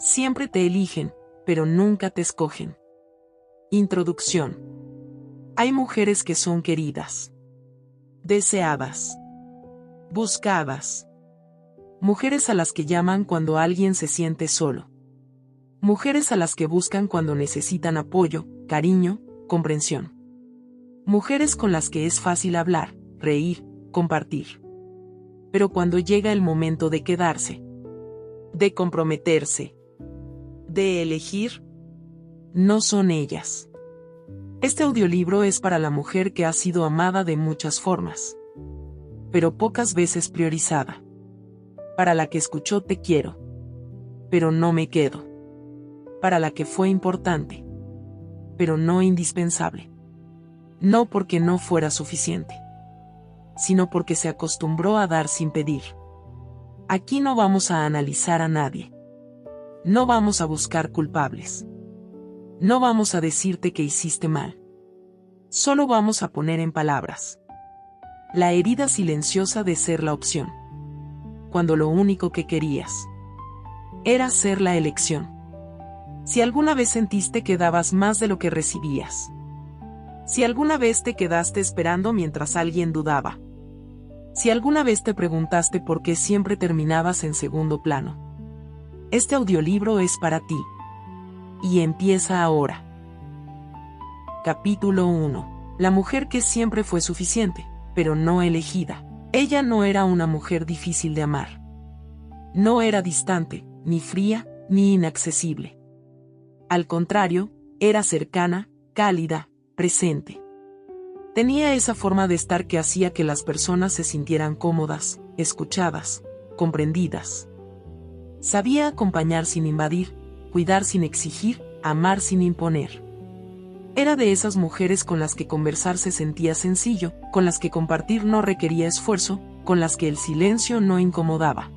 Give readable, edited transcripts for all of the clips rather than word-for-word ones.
Siempre te eligen, pero nunca te escogen. Introducción. Hay mujeres que son queridas, deseadas, buscadas. Mujeres a las que llaman cuando alguien se siente solo. Mujeres a las que buscan cuando necesitan apoyo, cariño, comprensión. Mujeres con las que es fácil hablar, reír, compartir. Pero cuando llega el momento de quedarse, de comprometerse, de elegir, no son ellas. Este audiolibro es para la mujer que ha sido amada de muchas formas, pero pocas veces priorizada. Para la que escuchó te quiero, pero no me quedo. Para la que fue importante, pero no indispensable. No porque no fuera suficiente, sino porque se acostumbró a dar sin pedir. Aquí no vamos a analizar a nadie. No vamos a buscar culpables. No vamos a decirte que hiciste mal. Solo vamos a poner en palabras la herida silenciosa de ser la opción, cuando lo único que querías era ser la elección. Si alguna vez sentiste que dabas más de lo que recibías. Si alguna vez te quedaste esperando mientras alguien dudaba. Si alguna vez te preguntaste por qué siempre terminabas en segundo plano. Este audiolibro es para ti. Y empieza ahora. Capítulo 1. La mujer que siempre fue suficiente, pero no elegida. Ella no era una mujer difícil de amar. No era distante, ni fría, ni inaccesible. Al contrario, era cercana, cálida, presente. Tenía esa forma de estar que hacía que las personas se sintieran cómodas, escuchadas, comprendidas. Sabía acompañar sin invadir, cuidar sin exigir, amar sin imponer. Era de esas mujeres con las que conversar se sentía sencillo, con las que compartir no requería esfuerzo, con las que el silencio no incomodaba.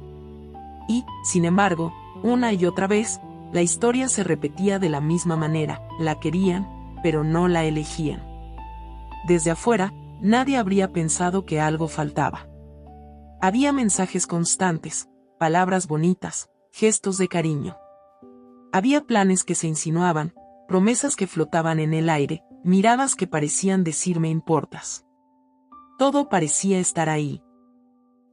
Y, sin embargo, una y otra vez, la historia se repetía de la misma manera: la querían, pero no la elegían. Desde afuera, nadie habría pensado que algo faltaba. Había mensajes constantes, palabras bonitas, gestos de cariño. Había planes que se insinuaban, promesas que flotaban en el aire, miradas que parecían decir me importas. Todo parecía estar ahí.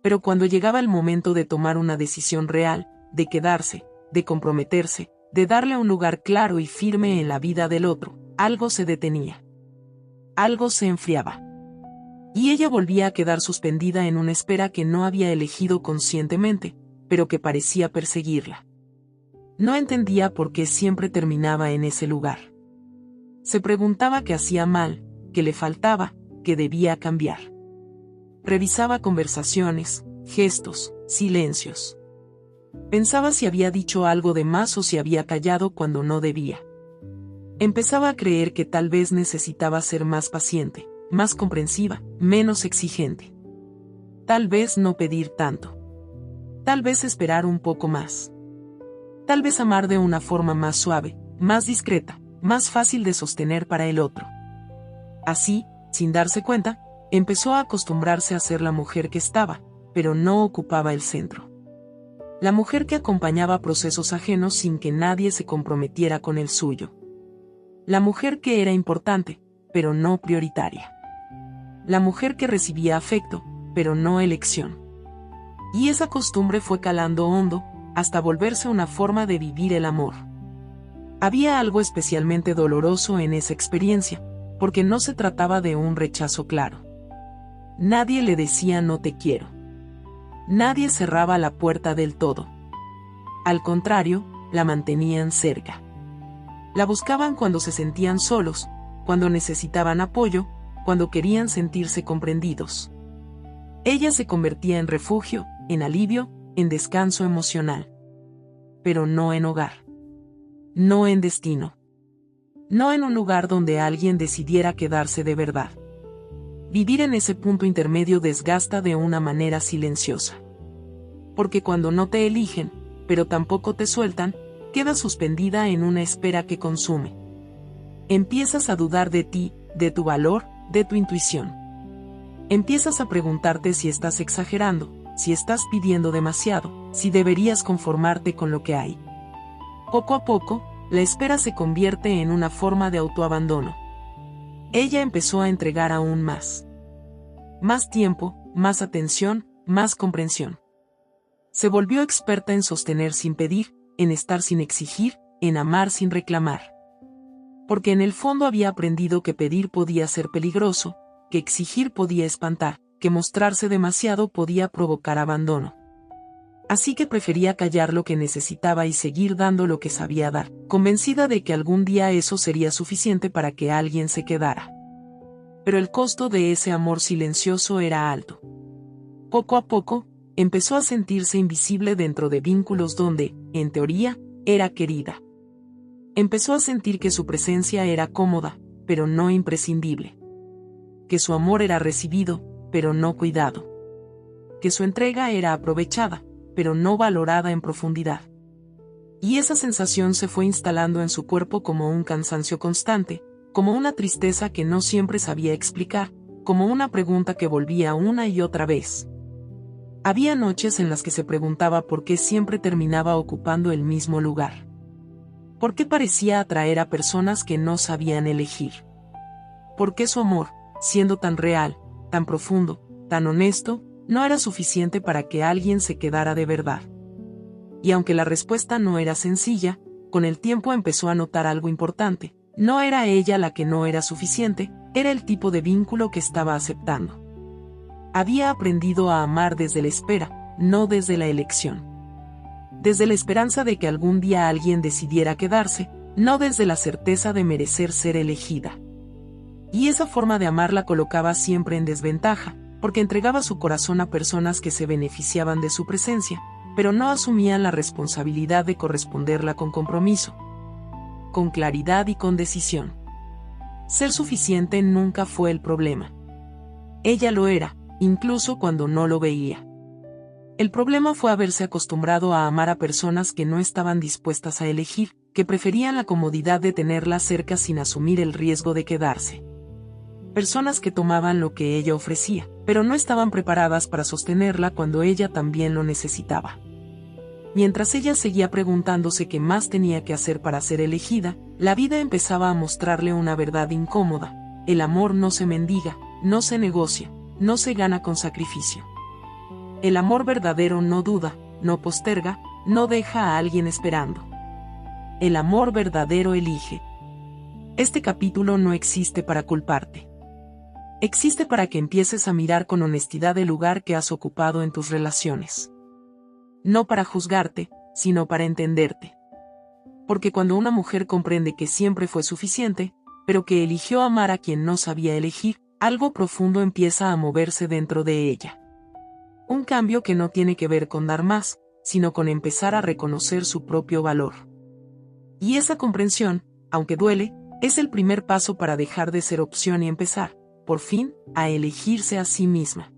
Pero cuando llegaba el momento de tomar una decisión real, de quedarse, de comprometerse, de darle un lugar claro y firme en la vida del otro, algo se detenía. Algo se enfriaba. Y ella volvía a quedar suspendida en una espera que no había elegido conscientemente, pero que parecía perseguirla. No entendía por qué siempre terminaba en ese lugar. Se preguntaba qué hacía mal, qué le faltaba, qué debía cambiar. Revisaba conversaciones, gestos, silencios. Pensaba si había dicho algo de más o si había callado cuando no debía. Empezaba a creer que tal vez necesitaba ser más paciente, más comprensiva, menos exigente. Tal vez no pedir tanto. Tal vez esperar un poco más. Tal vez amar de una forma más suave, más discreta, más fácil de sostener para el otro. Así, sin darse cuenta, empezó a acostumbrarse a ser la mujer que estaba, pero no ocupaba el centro. La mujer que acompañaba procesos ajenos sin que nadie se comprometiera con el suyo. La mujer que era importante, pero no prioritaria. La mujer que recibía afecto, pero no elección. Y esa costumbre fue calando hondo, hasta volverse una forma de vivir el amor. Había algo especialmente doloroso en esa experiencia, porque no se trataba de un rechazo claro. Nadie le decía no te quiero. Nadie cerraba la puerta del todo. Al contrario, la mantenían cerca. La buscaban cuando se sentían solos, cuando necesitaban apoyo, cuando querían sentirse comprendidos. Ella se convertía en refugio, en alivio, en descanso emocional. Pero no en hogar. No en destino. No en un lugar donde alguien decidiera quedarse de verdad. Vivir en ese punto intermedio desgasta de una manera silenciosa. Porque cuando no te eligen, pero tampoco te sueltan, quedas suspendida en una espera que consume. Empiezas a dudar de ti, de tu valor, de tu intuición. Empiezas a preguntarte si estás exagerando, si estás pidiendo demasiado, si deberías conformarte con lo que hay. Poco a poco, la espera se convierte en una forma de autoabandono. Ella empezó a entregar aún más. Más tiempo, más atención, más comprensión. Se volvió experta en sostener sin pedir, en estar sin exigir, en amar sin reclamar. Porque en el fondo había aprendido que pedir podía ser peligroso, que exigir podía espantar, que mostrarse demasiado podía provocar abandono. Así que prefería callar lo que necesitaba y seguir dando lo que sabía dar, convencida de que algún día eso sería suficiente para que alguien se quedara. Pero el costo de ese amor silencioso era alto. Poco a poco, empezó a sentirse invisible dentro de vínculos donde, en teoría, era querida. Empezó a sentir que su presencia era cómoda, pero no imprescindible. Que su amor era recibido, pero no cuidado. Que su entrega era aprovechada, pero no valorada en profundidad. Y esa sensación se fue instalando en su cuerpo como un cansancio constante, como una tristeza que no siempre sabía explicar, como una pregunta que volvía una y otra vez. Había noches en las que se preguntaba por qué siempre terminaba ocupando el mismo lugar. ¿Por qué parecía atraer a personas que no sabían elegir? ¿Por qué su amor, siendo tan real, tan profundo, tan honesto, no era suficiente para que alguien se quedara de verdad? Y aunque la respuesta no era sencilla, con el tiempo empezó a notar algo importante. No era ella la que no era suficiente, era el tipo de vínculo que estaba aceptando. Había aprendido a amar desde la espera, no desde la elección. Desde la esperanza de que algún día alguien decidiera quedarse, no desde la certeza de merecer ser elegida. Y esa forma de amar la colocaba siempre en desventaja, porque entregaba su corazón a personas que se beneficiaban de su presencia, pero no asumían la responsabilidad de corresponderla con compromiso, con claridad y con decisión. Ser suficiente nunca fue el problema. Ella lo era, incluso cuando no lo veía. El problema fue haberse acostumbrado a amar a personas que no estaban dispuestas a elegir, que preferían la comodidad de tenerla cerca sin asumir el riesgo de quedarse. Personas que tomaban lo que ella ofrecía, pero no estaban preparadas para sostenerla cuando ella también lo necesitaba. Mientras ella seguía preguntándose qué más tenía que hacer para ser elegida, la vida empezaba a mostrarle una verdad incómoda. El amor no se mendiga, no se negocia, no se gana con sacrificio. El amor verdadero no duda, no posterga, no deja a alguien esperando. El amor verdadero elige. Este capítulo no existe para culparte. Existe para que empieces a mirar con honestidad el lugar que has ocupado en tus relaciones. No para juzgarte, sino para entenderte. Porque cuando una mujer comprende que siempre fue suficiente, pero que eligió amar a quien no sabía elegir, algo profundo empieza a moverse dentro de ella. Un cambio que no tiene que ver con dar más, sino con empezar a reconocer su propio valor. Y esa comprensión, aunque duele, es el primer paso para dejar de ser opción y empezar, por fin, a elegirse a sí misma.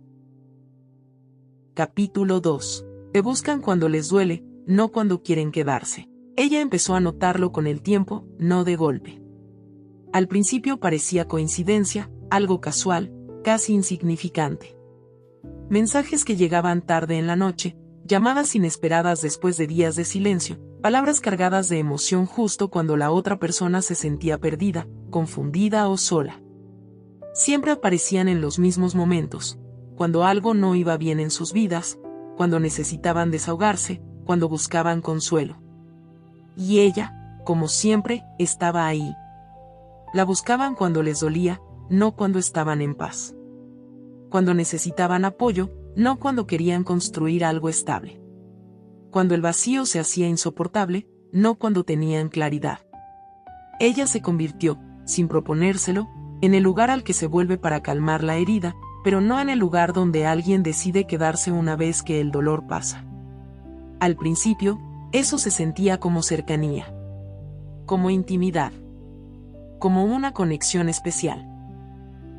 Capítulo 2. Te buscan cuando les duele, no cuando quieren quedarse. Ella empezó a notarlo con el tiempo, no de golpe. Al principio parecía coincidencia, algo casual, casi insignificante. Mensajes que llegaban tarde en la noche, llamadas inesperadas después de días de silencio, palabras cargadas de emoción justo cuando la otra persona se sentía perdida, confundida o sola. Siempre aparecían en los mismos momentos, cuando algo no iba bien en sus vidas, cuando necesitaban desahogarse, cuando buscaban consuelo. Y ella, como siempre, estaba ahí. La buscaban cuando les dolía, no cuando estaban en paz. Cuando necesitaban apoyo, no cuando querían construir algo estable. Cuando el vacío se hacía insoportable, no cuando tenían claridad. Ella se convirtió, sin proponérselo, en el lugar al que se vuelve para calmar la herida, pero no en el lugar donde alguien decide quedarse una vez que el dolor pasa. Al principio, eso se sentía como cercanía, como intimidad, como una conexión especial.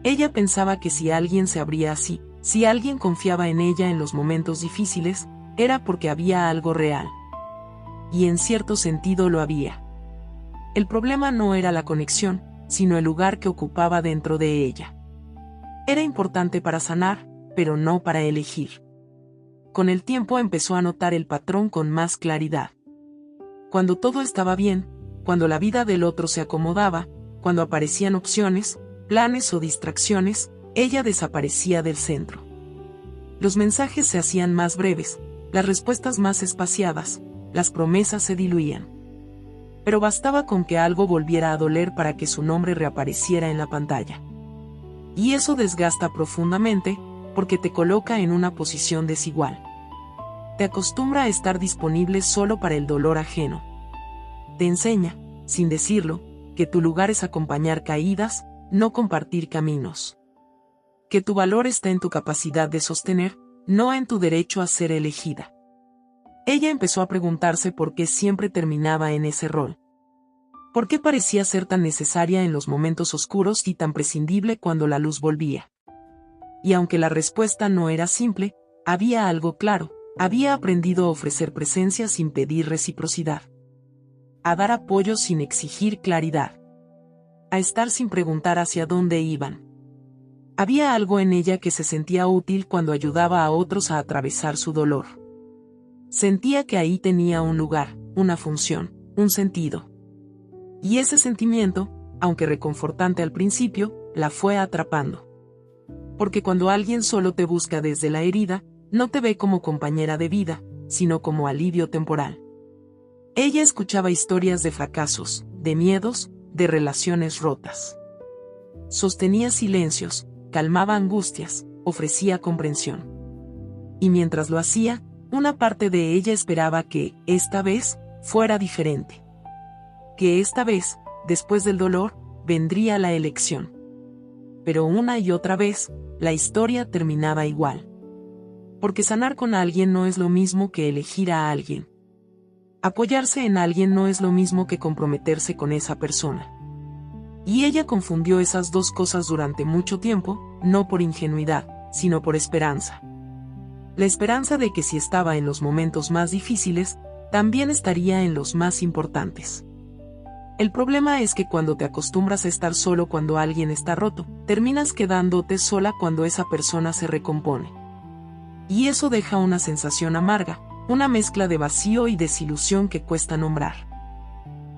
Ella pensaba que si alguien se abría así, si alguien confiaba en ella en los momentos difíciles, era porque había algo real. Y en cierto sentido lo había. El problema no era la conexión, sino el lugar que ocupaba dentro de ella. Era importante para sanar, pero no para elegir. Con el tiempo empezó a notar el patrón con más claridad. Cuando todo estaba bien, cuando la vida del otro se acomodaba, cuando aparecían opciones, planes o distracciones, ella desaparecía del centro. Los mensajes se hacían más breves, las respuestas más espaciadas, las promesas se diluían. Pero bastaba con que algo volviera a doler para que su nombre reapareciera en la pantalla. Y eso desgasta profundamente, porque te coloca en una posición desigual. Te acostumbra a estar disponible solo para el dolor ajeno. Te enseña, sin decirlo, que tu lugar es acompañar caídas, no compartir caminos. Que tu valor está en tu capacidad de sostener, no en tu derecho a ser elegida. Ella empezó a preguntarse por qué siempre terminaba en ese rol. ¿Por qué parecía ser tan necesaria en los momentos oscuros y tan prescindible cuando la luz volvía? Y aunque la respuesta no era simple, había algo claro: había aprendido a ofrecer presencia sin pedir reciprocidad. A dar apoyo sin exigir claridad. A estar sin preguntar hacia dónde iban. Había algo en ella que se sentía útil cuando ayudaba a otros a atravesar su dolor. Sentía que ahí tenía un lugar, una función, un sentido. Y ese sentimiento, aunque reconfortante al principio, la fue atrapando. Porque cuando alguien solo te busca desde la herida, no te ve como compañera de vida, sino como alivio temporal. Ella escuchaba historias de fracasos, de miedos, de relaciones rotas. Sostenía silencios, calmaba angustias, ofrecía comprensión. Y mientras lo hacía, una parte de ella esperaba que, esta vez, fuera diferente. Que esta vez, después del dolor, vendría la elección. Pero una y otra vez, la historia terminaba igual. Porque sanar con alguien no es lo mismo que elegir a alguien. Apoyarse en alguien no es lo mismo que comprometerse con esa persona. Y ella confundió esas dos cosas durante mucho tiempo, no por ingenuidad, sino por esperanza. La esperanza de que si estaba en los momentos más difíciles, también estaría en los más importantes. El problema es que cuando te acostumbras a estar solo cuando alguien está roto, terminas quedándote sola cuando esa persona se recompone. Y eso deja una sensación amarga, una mezcla de vacío y desilusión que cuesta nombrar.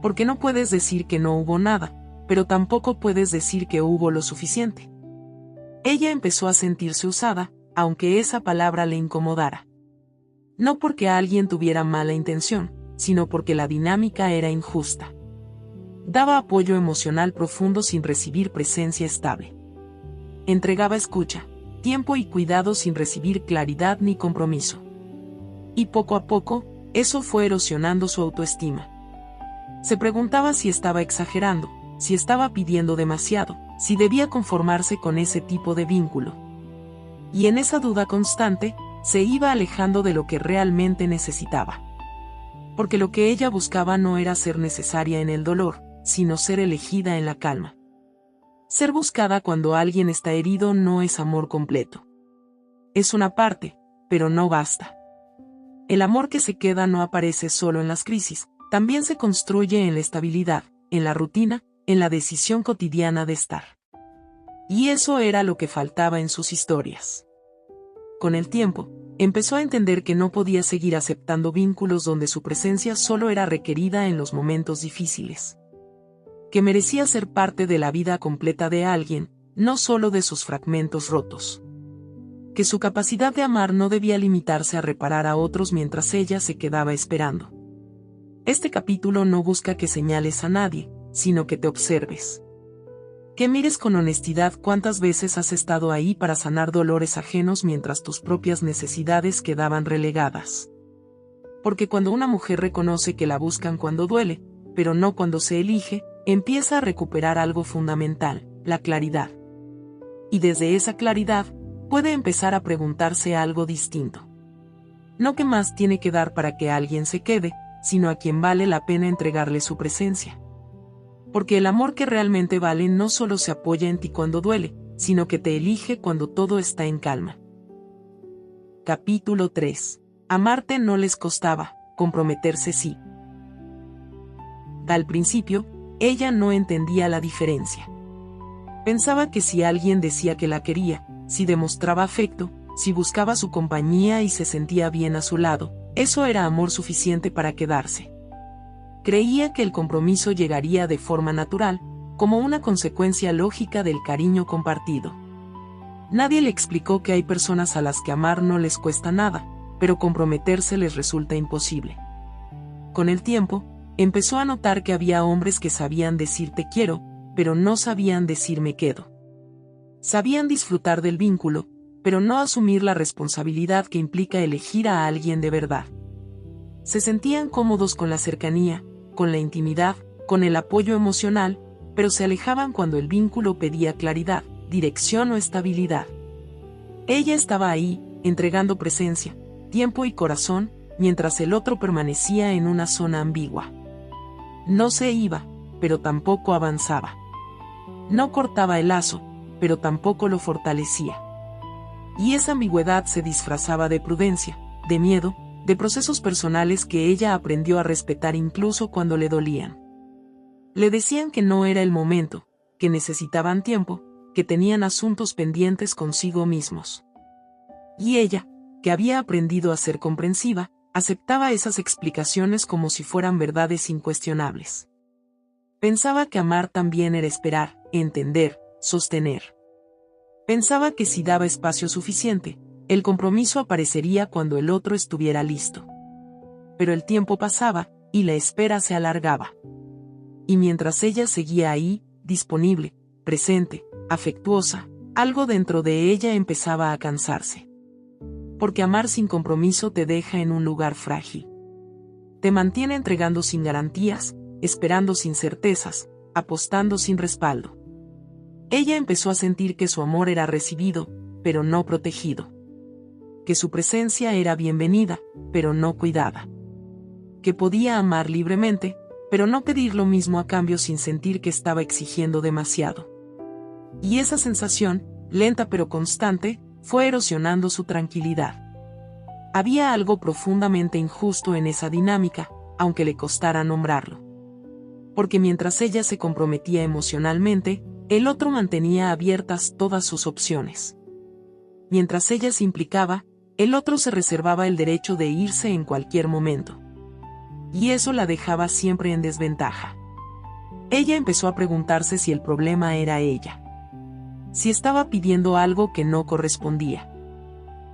Porque no puedes decir que no hubo nada, pero tampoco puedes decir que hubo lo suficiente. Ella empezó a sentirse usada, aunque esa palabra le incomodara. No porque alguien tuviera mala intención, sino porque la dinámica era injusta. Daba apoyo emocional profundo sin recibir presencia estable. Entregaba escucha, tiempo y cuidado sin recibir claridad ni compromiso. Y poco a poco, eso fue erosionando su autoestima. Se preguntaba si estaba exagerando, si estaba pidiendo demasiado, si debía conformarse con ese tipo de vínculo. Y en esa duda constante, se iba alejando de lo que realmente necesitaba. Porque lo que ella buscaba no era ser necesaria en el dolor, sino ser elegida en la calma. Ser buscada cuando alguien está herido no es amor completo. Es una parte, pero no basta. El amor que se queda no aparece solo en las crisis, también se construye en la estabilidad, en la rutina, en la decisión cotidiana de estar. Y eso era lo que faltaba en sus historias. Con el tiempo, empezó a entender que no podía seguir aceptando vínculos donde su presencia solo era requerida en los momentos difíciles. Que merecía ser parte de la vida completa de alguien, no solo de sus fragmentos rotos. Que su capacidad de amar no debía limitarse a reparar a otros mientras ella se quedaba esperando. Este capítulo no busca que señales a nadie, sino que te observes. Que mires con honestidad cuántas veces has estado ahí para sanar dolores ajenos mientras tus propias necesidades quedaban relegadas. Porque cuando una mujer reconoce que la buscan cuando duele, pero no cuando se elige, empieza a recuperar algo fundamental, la claridad. Y desde esa claridad, puede empezar a preguntarse algo distinto. No qué más tiene que dar para que alguien se quede, sino a quien vale la pena entregarle su presencia. Porque el amor que realmente vale no solo se apoya en ti cuando duele, sino que te elige cuando todo está en calma. Capítulo 3. Amarte no les costaba, comprometerse sí. Al principio, ella no entendía la diferencia. Pensaba que si alguien decía que la quería, si demostraba afecto, si buscaba su compañía y se sentía bien a su lado, eso era amor suficiente para quedarse. Creía que el compromiso llegaría de forma natural, como una consecuencia lógica del cariño compartido. Nadie le explicó que hay personas a las que amar no les cuesta nada, pero comprometerse les resulta imposible. Con el tiempo, empezó a notar que había hombres que sabían decir te quiero, pero no sabían decir me quedo. Sabían disfrutar del vínculo, pero no asumir la responsabilidad que implica elegir a alguien de verdad. Se sentían cómodos con la cercanía, con la intimidad, con el apoyo emocional, pero se alejaban cuando el vínculo pedía claridad, dirección o estabilidad. Ella estaba ahí, entregando presencia, tiempo y corazón, mientras el otro permanecía en una zona ambigua. No se iba, pero tampoco avanzaba. No cortaba el lazo, pero tampoco lo fortalecía. Y esa ambigüedad se disfrazaba de prudencia, de miedo, de procesos personales que ella aprendió a respetar incluso cuando le dolían. Le decían que no era el momento, que necesitaban tiempo, que tenían asuntos pendientes consigo mismos. Y ella, que había aprendido a ser comprensiva, aceptaba esas explicaciones como si fueran verdades incuestionables. Pensaba que amar también era esperar, entender, sostener. Pensaba que si daba espacio suficiente, el compromiso aparecería cuando el otro estuviera listo. Pero el tiempo pasaba, y la espera se alargaba. Y mientras ella seguía ahí, disponible, presente, afectuosa, algo dentro de ella empezaba a cansarse. Porque amar sin compromiso te deja en un lugar frágil. Te mantiene entregando sin garantías, esperando sin certezas, apostando sin respaldo. Ella empezó a sentir que su amor era recibido, pero no protegido. Que su presencia era bienvenida, pero no cuidada. Que podía amar libremente, pero no pedir lo mismo a cambio sin sentir que estaba exigiendo demasiado. Y esa sensación, lenta pero constante, fue erosionando su tranquilidad. Había algo profundamente injusto en esa dinámica, aunque le costara nombrarlo. Porque mientras ella se comprometía emocionalmente, el otro mantenía abiertas todas sus opciones. Mientras ella se implicaba, el otro se reservaba el derecho de irse en cualquier momento. Y eso la dejaba siempre en desventaja. Ella empezó a preguntarse si el problema era ella. Si estaba pidiendo algo que no correspondía.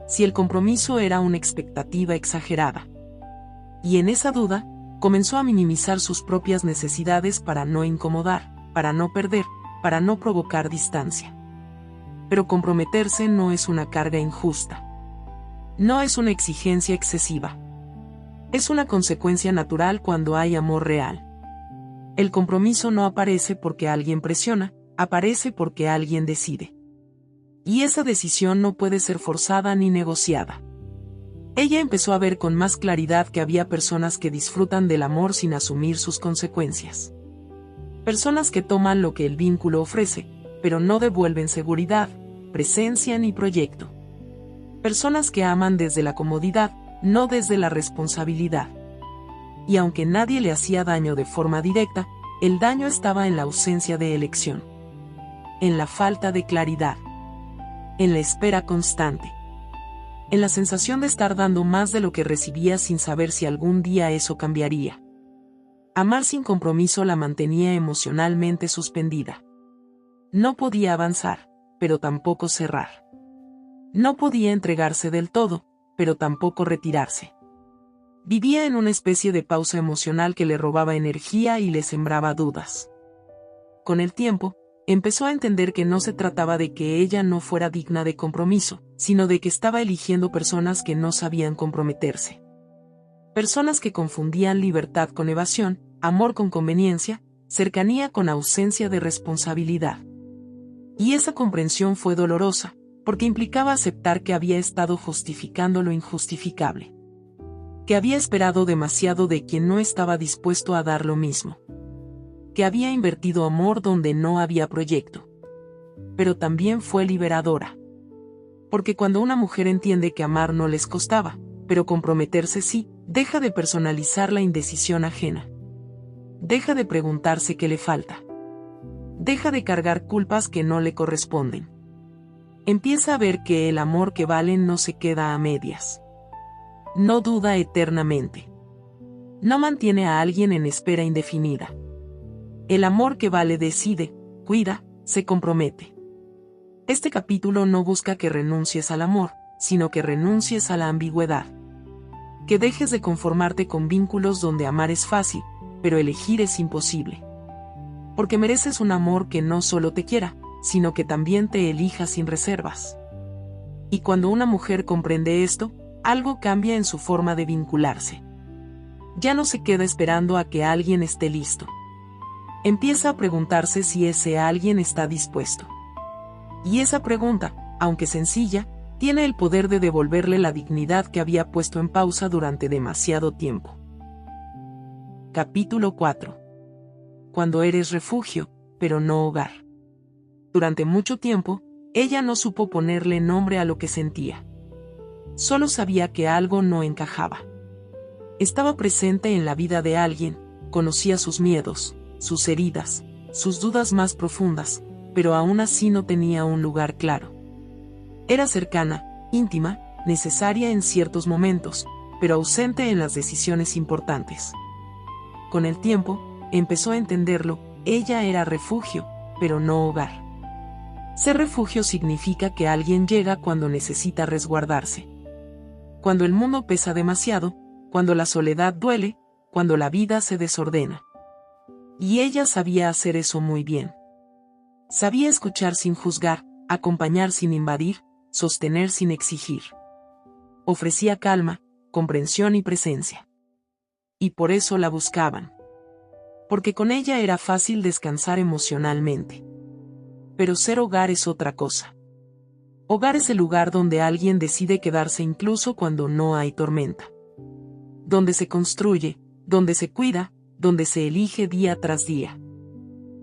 Si el compromiso era una expectativa exagerada. Y en esa duda, comenzó a minimizar sus propias necesidades para no incomodar, para no perder, para no provocar distancia. Pero comprometerse no es una carga injusta. No es una exigencia excesiva. Es una consecuencia natural cuando hay amor real. El compromiso no aparece porque alguien presiona, aparece porque alguien decide. Y esa decisión no puede ser forzada ni negociada. Ella empezó a ver con más claridad que había personas que disfrutan del amor sin asumir sus consecuencias. Personas que toman lo que el vínculo ofrece, pero no devuelven seguridad, presencia ni proyecto. Personas que aman desde la comodidad, no desde la responsabilidad. Y aunque nadie le hacía daño de forma directa, el daño estaba en la ausencia de elección. En la falta de claridad. En la espera constante. En la sensación de estar dando más de lo que recibía sin saber si algún día eso cambiaría. Amar sin compromiso la mantenía emocionalmente suspendida. No podía avanzar, pero tampoco cerrar. No podía entregarse del todo, pero tampoco retirarse. Vivía en una especie de pausa emocional que le robaba energía y le sembraba dudas. Con el tiempo, empezó a entender que no se trataba de que ella no fuera digna de compromiso, sino de que estaba eligiendo personas que no sabían comprometerse. Personas que confundían libertad con evasión, amor con conveniencia, cercanía con ausencia de responsabilidad. Y esa comprensión fue dolorosa, porque implicaba aceptar que había estado justificando lo injustificable. Que había esperado demasiado de quien no estaba dispuesto a dar lo mismo. Que había invertido amor donde no había proyecto. Pero también fue liberadora. Porque cuando una mujer entiende que amar no les costaba, pero comprometerse sí, deja de personalizar la indecisión ajena. Deja de preguntarse qué le falta. Deja de cargar culpas que no le corresponden. Empieza a ver que el amor que vale no se queda a medias. No duda eternamente. No mantiene a alguien en espera indefinida. El amor que vale decide, cuida, se compromete. Este capítulo no busca que renuncies al amor, sino que renuncies a la ambigüedad. Que dejes de conformarte con vínculos donde amar es fácil, pero elegir es imposible. Porque mereces un amor que no solo te quiera, sino que también te elija sin reservas. Y cuando una mujer comprende esto, algo cambia en su forma de vincularse. Ya no se queda esperando a que alguien esté listo. Empieza a preguntarse si ese alguien está dispuesto. Y esa pregunta, aunque sencilla, tiene el poder de devolverle la dignidad que había puesto en pausa durante demasiado tiempo. Capítulo 4. Cuando eres refugio, pero no hogar. Durante mucho tiempo, ella no supo ponerle nombre a lo que sentía. Solo sabía que algo no encajaba. Estaba presente en la vida de alguien, conocía sus miedos, sus heridas, sus dudas más profundas, pero aún así no tenía un lugar claro. Era cercana, íntima, necesaria en ciertos momentos, pero ausente en las decisiones importantes. Con el tiempo, empezó a entenderlo, ella era refugio, pero no hogar. Ser refugio significa que alguien llega cuando necesita resguardarse. Cuando el mundo pesa demasiado, cuando la soledad duele, cuando la vida se desordena. Y ella sabía hacer eso muy bien. Sabía escuchar sin juzgar, acompañar sin invadir, sostener sin exigir. Ofrecía calma, comprensión y presencia. Y por eso la buscaban. Porque con ella era fácil descansar emocionalmente. Pero ser hogar es otra cosa. Hogar es el lugar donde alguien decide quedarse incluso cuando no hay tormenta. Donde se construye, donde se cuida, donde se elige día tras día.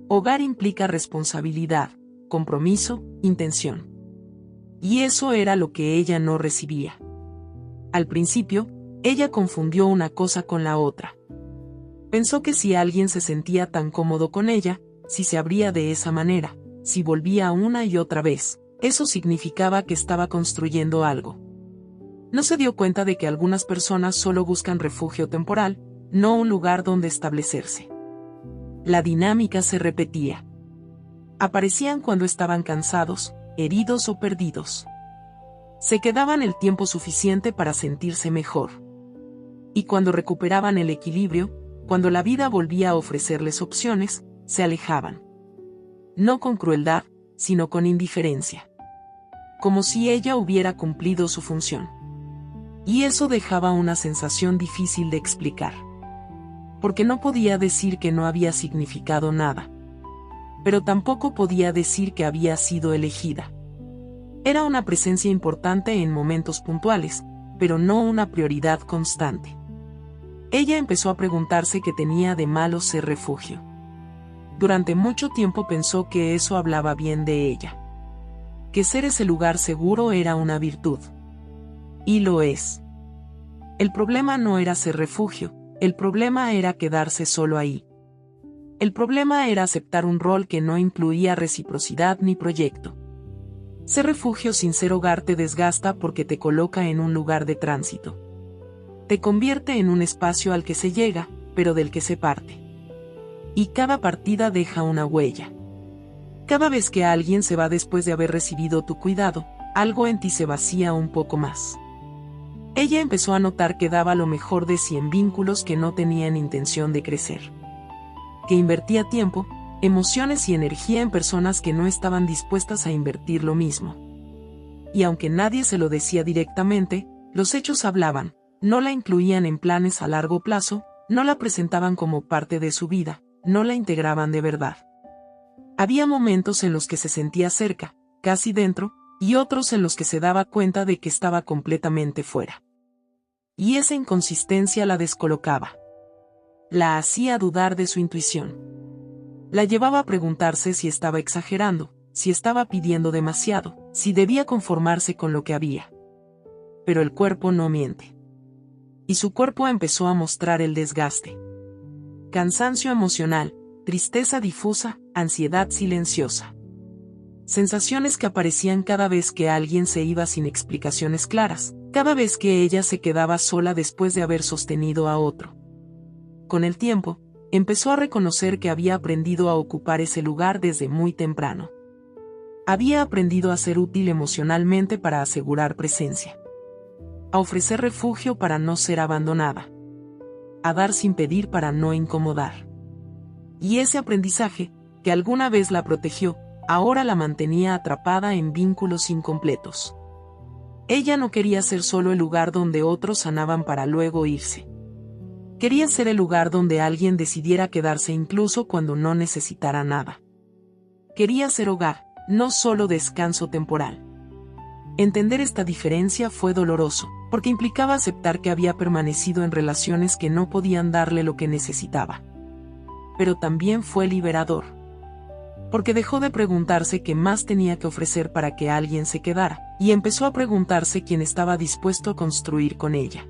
Hogar implica responsabilidad, compromiso, intención. Y eso era lo que ella no recibía. Al principio, ella confundió una cosa con la otra. Pensó que si alguien se sentía tan cómodo con ella, si se abría de esa manera, si volvía una y otra vez, eso significaba que estaba construyendo algo. No se dio cuenta de que algunas personas solo buscan refugio temporal, no un lugar donde establecerse. La dinámica se repetía. Aparecían cuando estaban cansados, heridos o perdidos. Se quedaban el tiempo suficiente para sentirse mejor. Y cuando recuperaban el equilibrio, cuando la vida volvía a ofrecerles opciones, se alejaban. No con crueldad, sino con indiferencia. Como si ella hubiera cumplido su función. Y eso dejaba una sensación difícil de explicar. Porque no podía decir que no había significado nada. Pero tampoco podía decir que había sido elegida. Era una presencia importante en momentos puntuales, pero no una prioridad constante. Ella empezó a preguntarse qué tenía de malo ser refugio. Durante mucho tiempo pensó que eso hablaba bien de ella. Que ser ese lugar seguro era una virtud. Y lo es. El problema no era ser refugio, el problema era quedarse solo ahí. El problema era aceptar un rol que no incluía reciprocidad ni proyecto. Ser refugio sin ser hogar te desgasta porque te coloca en un lugar de tránsito. Te convierte en un espacio al que se llega, pero del que se parte. Y cada partida deja una huella. Cada vez que alguien se va después de haber recibido tu cuidado, algo en ti se vacía un poco más. Ella empezó a notar que daba lo mejor de sí en vínculos que no tenían intención de crecer. Que invertía tiempo, emociones y energía en personas que no estaban dispuestas a invertir lo mismo. Y aunque nadie se lo decía directamente, los hechos hablaban, no la incluían en planes a largo plazo, no la presentaban como parte de su vida, no la integraban de verdad. Había momentos en los que se sentía cerca, casi dentro, y otros en los que se daba cuenta de que estaba completamente fuera. Y esa inconsistencia la descolocaba. La hacía dudar de su intuición. La llevaba a preguntarse si estaba exagerando, si estaba pidiendo demasiado, si debía conformarse con lo que había. Pero el cuerpo no miente. Y su cuerpo empezó a mostrar el desgaste. Cansancio emocional, tristeza difusa, ansiedad silenciosa. Sensaciones que aparecían cada vez que alguien se iba sin explicaciones claras, cada vez que ella se quedaba sola después de haber sostenido a otro. Con el tiempo, empezó a reconocer que había aprendido a ocupar ese lugar desde muy temprano. Había aprendido a ser útil emocionalmente para asegurar presencia. A ofrecer refugio para no ser abandonada. A dar sin pedir para no incomodar. Y ese aprendizaje, que alguna vez la protegió, ahora la mantenía atrapada en vínculos incompletos. Ella no quería ser solo el lugar donde otros sanaban para luego irse. Quería ser el lugar donde alguien decidiera quedarse incluso cuando no necesitara nada. Quería ser hogar, no solo descanso temporal. Entender esta diferencia fue doloroso, porque implicaba aceptar que había permanecido en relaciones que no podían darle lo que necesitaba. Pero también fue liberador. Porque dejó de preguntarse qué más tenía que ofrecer para que alguien se quedara, y empezó a preguntarse quién estaba dispuesto a construir con ella.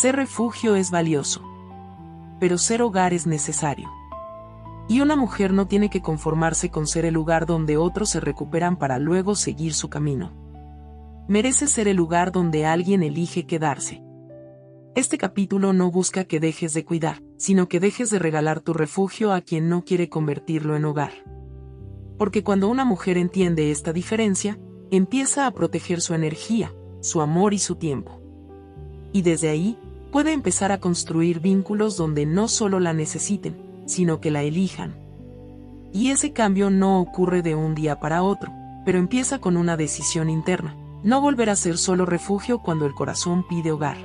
Ser refugio es valioso. Pero ser hogar es necesario. Y una mujer no tiene que conformarse con ser el lugar donde otros se recuperan para luego seguir su camino. Merece ser el lugar donde alguien elige quedarse. Este capítulo no busca que dejes de cuidar, sino que dejes de regalar tu refugio a quien no quiere convertirlo en hogar. Porque cuando una mujer entiende esta diferencia, empieza a proteger su energía, su amor y su tiempo. Y desde ahí, puede empezar a construir vínculos donde no solo la necesiten, sino que la elijan. Y ese cambio no ocurre de un día para otro, pero empieza con una decisión interna: no volver a ser solo refugio cuando el corazón pide hogar.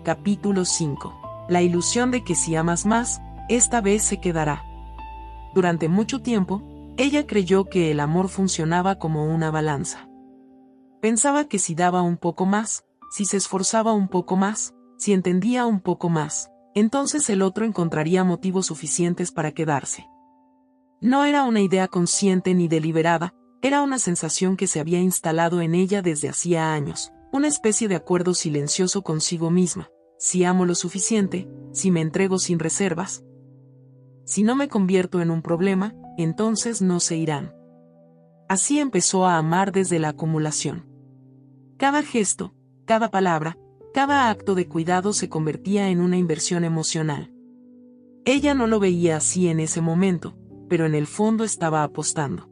Capítulo 5. La ilusión de que si amas más, esta vez se quedará. Durante mucho tiempo, ella creyó que el amor funcionaba como una balanza. Pensaba que si daba un poco más, si se esforzaba un poco más, si entendía un poco más, entonces el otro encontraría motivos suficientes para quedarse. No era una idea consciente ni deliberada, era una sensación que se había instalado en ella desde hacía años, una especie de acuerdo silencioso consigo misma: si amo lo suficiente, si me entrego sin reservas, si no me convierto en un problema, entonces no se irán. Así empezó a amar desde la acumulación. Cada gesto, cada palabra, cada acto de cuidado se convertía en una inversión emocional. Ella no lo veía así en ese momento, pero en el fondo estaba apostando.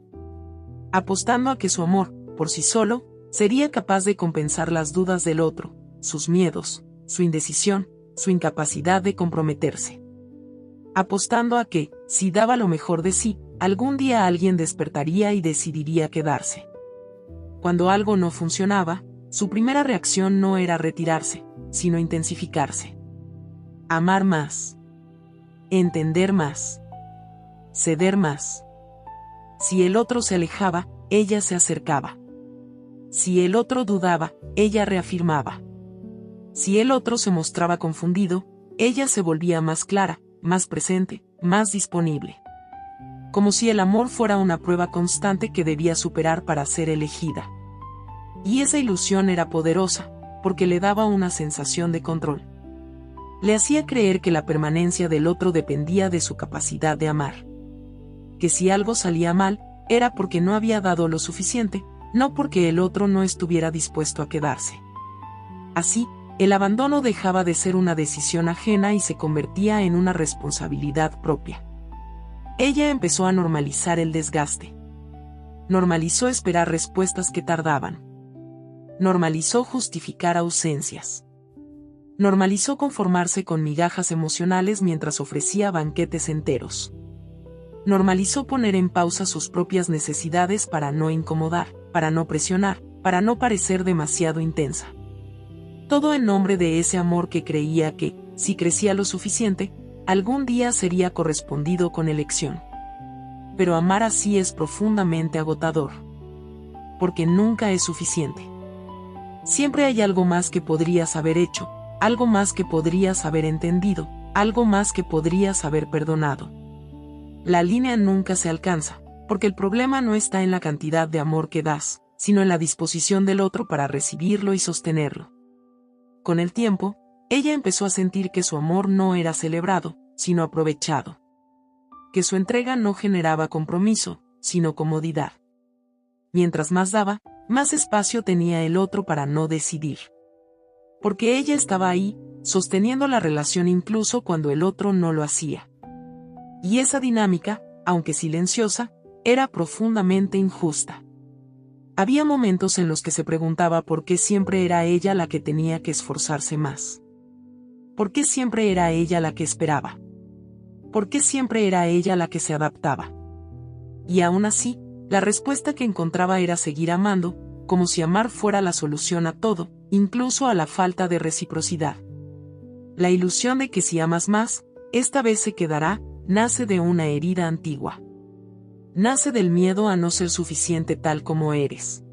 Apostando a que su amor, por sí solo, sería capaz de compensar las dudas del otro, sus miedos, su indecisión, su incapacidad de comprometerse. Apostando a que, si daba lo mejor de sí, algún día alguien despertaría y decidiría quedarse. Cuando algo no funcionaba, su primera reacción no era retirarse, sino intensificarse. Amar más. Entender más. Ceder más. Si el otro se alejaba, ella se acercaba. Si el otro dudaba, ella reafirmaba. Si el otro se mostraba confundido, ella se volvía más clara, más presente, más disponible. Como si el amor fuera una prueba constante que debía superar para ser elegida. Y esa ilusión era poderosa, porque le daba una sensación de control. Le hacía creer que la permanencia del otro dependía de su capacidad de amar. Que si algo salía mal, era porque no había dado lo suficiente, no porque el otro no estuviera dispuesto a quedarse. Así, el abandono dejaba de ser una decisión ajena y se convertía en una responsabilidad propia. Ella empezó a normalizar el desgaste. Normalizó esperar respuestas que tardaban. Normalizó justificar ausencias. Normalizó conformarse con migajas emocionales mientras ofrecía banquetes enteros. Normalizó poner en pausa sus propias necesidades para no incomodar, para no presionar, para no parecer demasiado intensa. Todo en nombre de ese amor que creía que, si crecía lo suficiente, algún día sería correspondido con elección. Pero amar así es profundamente agotador. Porque nunca es suficiente. Siempre hay algo más que podrías haber hecho, algo más que podrías haber entendido, algo más que podrías haber perdonado. La línea nunca se alcanza, porque el problema no está en la cantidad de amor que das, sino en la disposición del otro para recibirlo y sostenerlo. Con el tiempo, ella empezó a sentir que su amor no era celebrado, sino aprovechado. Que su entrega no generaba compromiso, sino comodidad. Mientras más daba, más espacio tenía el otro para no decidir. Porque ella estaba ahí, sosteniendo la relación incluso cuando el otro no lo hacía. Y esa dinámica, aunque silenciosa, era profundamente injusta. Había momentos en los que se preguntaba por qué siempre era ella la que tenía que esforzarse más. ¿Por qué siempre era ella la que esperaba? ¿Por qué siempre era ella la que se adaptaba? Y aún así, la respuesta que encontraba era seguir amando, como si amar fuera la solución a todo, incluso a la falta de reciprocidad. La ilusión de que si amas más, esta vez se quedará, nace de una herida antigua. Nace del miedo a no ser suficiente tal como eres.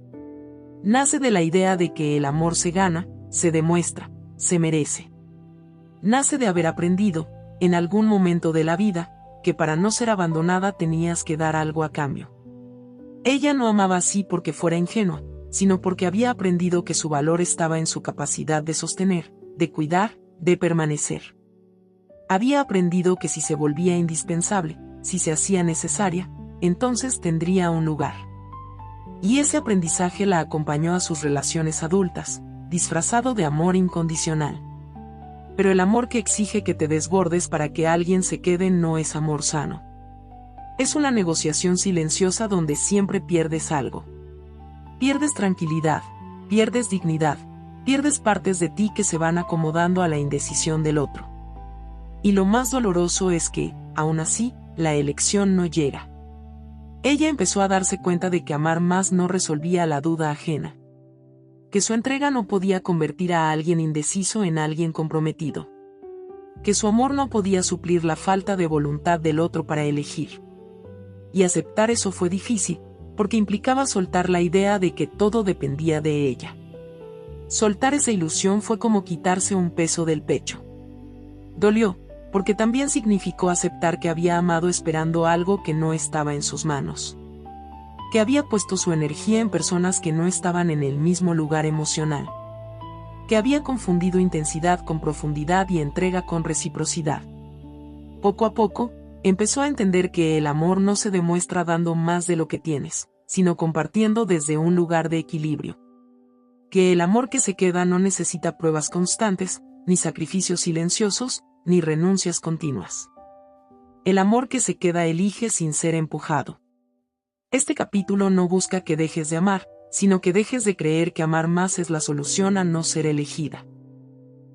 Nace de la idea de que el amor se gana, se demuestra, se merece. Nace de haber aprendido, en algún momento de la vida, que para no ser abandonada tenías que dar algo a cambio. Ella no amaba así porque fuera ingenua, sino porque había aprendido que su valor estaba en su capacidad de sostener, de cuidar, de permanecer. Había aprendido que si se volvía indispensable, si se hacía necesaria, entonces tendría un lugar. Y ese aprendizaje la acompañó a sus relaciones adultas, disfrazado de amor incondicional. Pero el amor que exige que te desbordes para que alguien se quede no es amor sano. Es una negociación silenciosa donde siempre pierdes algo. Pierdes tranquilidad, pierdes dignidad, pierdes partes de ti que se van acomodando a la indecisión del otro. Y lo más doloroso es que, aún así, la elección no llega. Ella empezó a darse cuenta de que amar más no resolvía la duda ajena. Que su entrega no podía convertir a alguien indeciso en alguien comprometido. Que su amor no podía suplir la falta de voluntad del otro para elegir. Y aceptar eso fue difícil, porque implicaba soltar la idea de que todo dependía de ella. Soltar esa ilusión fue como quitarse un peso del pecho. Dolió, porque también significó aceptar que había amado esperando algo que no estaba en sus manos. Que había puesto su energía en personas que no estaban en el mismo lugar emocional. Que había confundido intensidad con profundidad y entrega con reciprocidad. Poco a poco, empezó a entender que el amor no se demuestra dando más de lo que tienes, sino compartiendo desde un lugar de equilibrio. Que el amor que se queda no necesita pruebas constantes, ni sacrificios silenciosos, ni renuncias continuas. El amor que se queda elige sin ser empujado. Este capítulo no busca que dejes de amar, sino que dejes de creer que amar más es la solución a no ser elegida.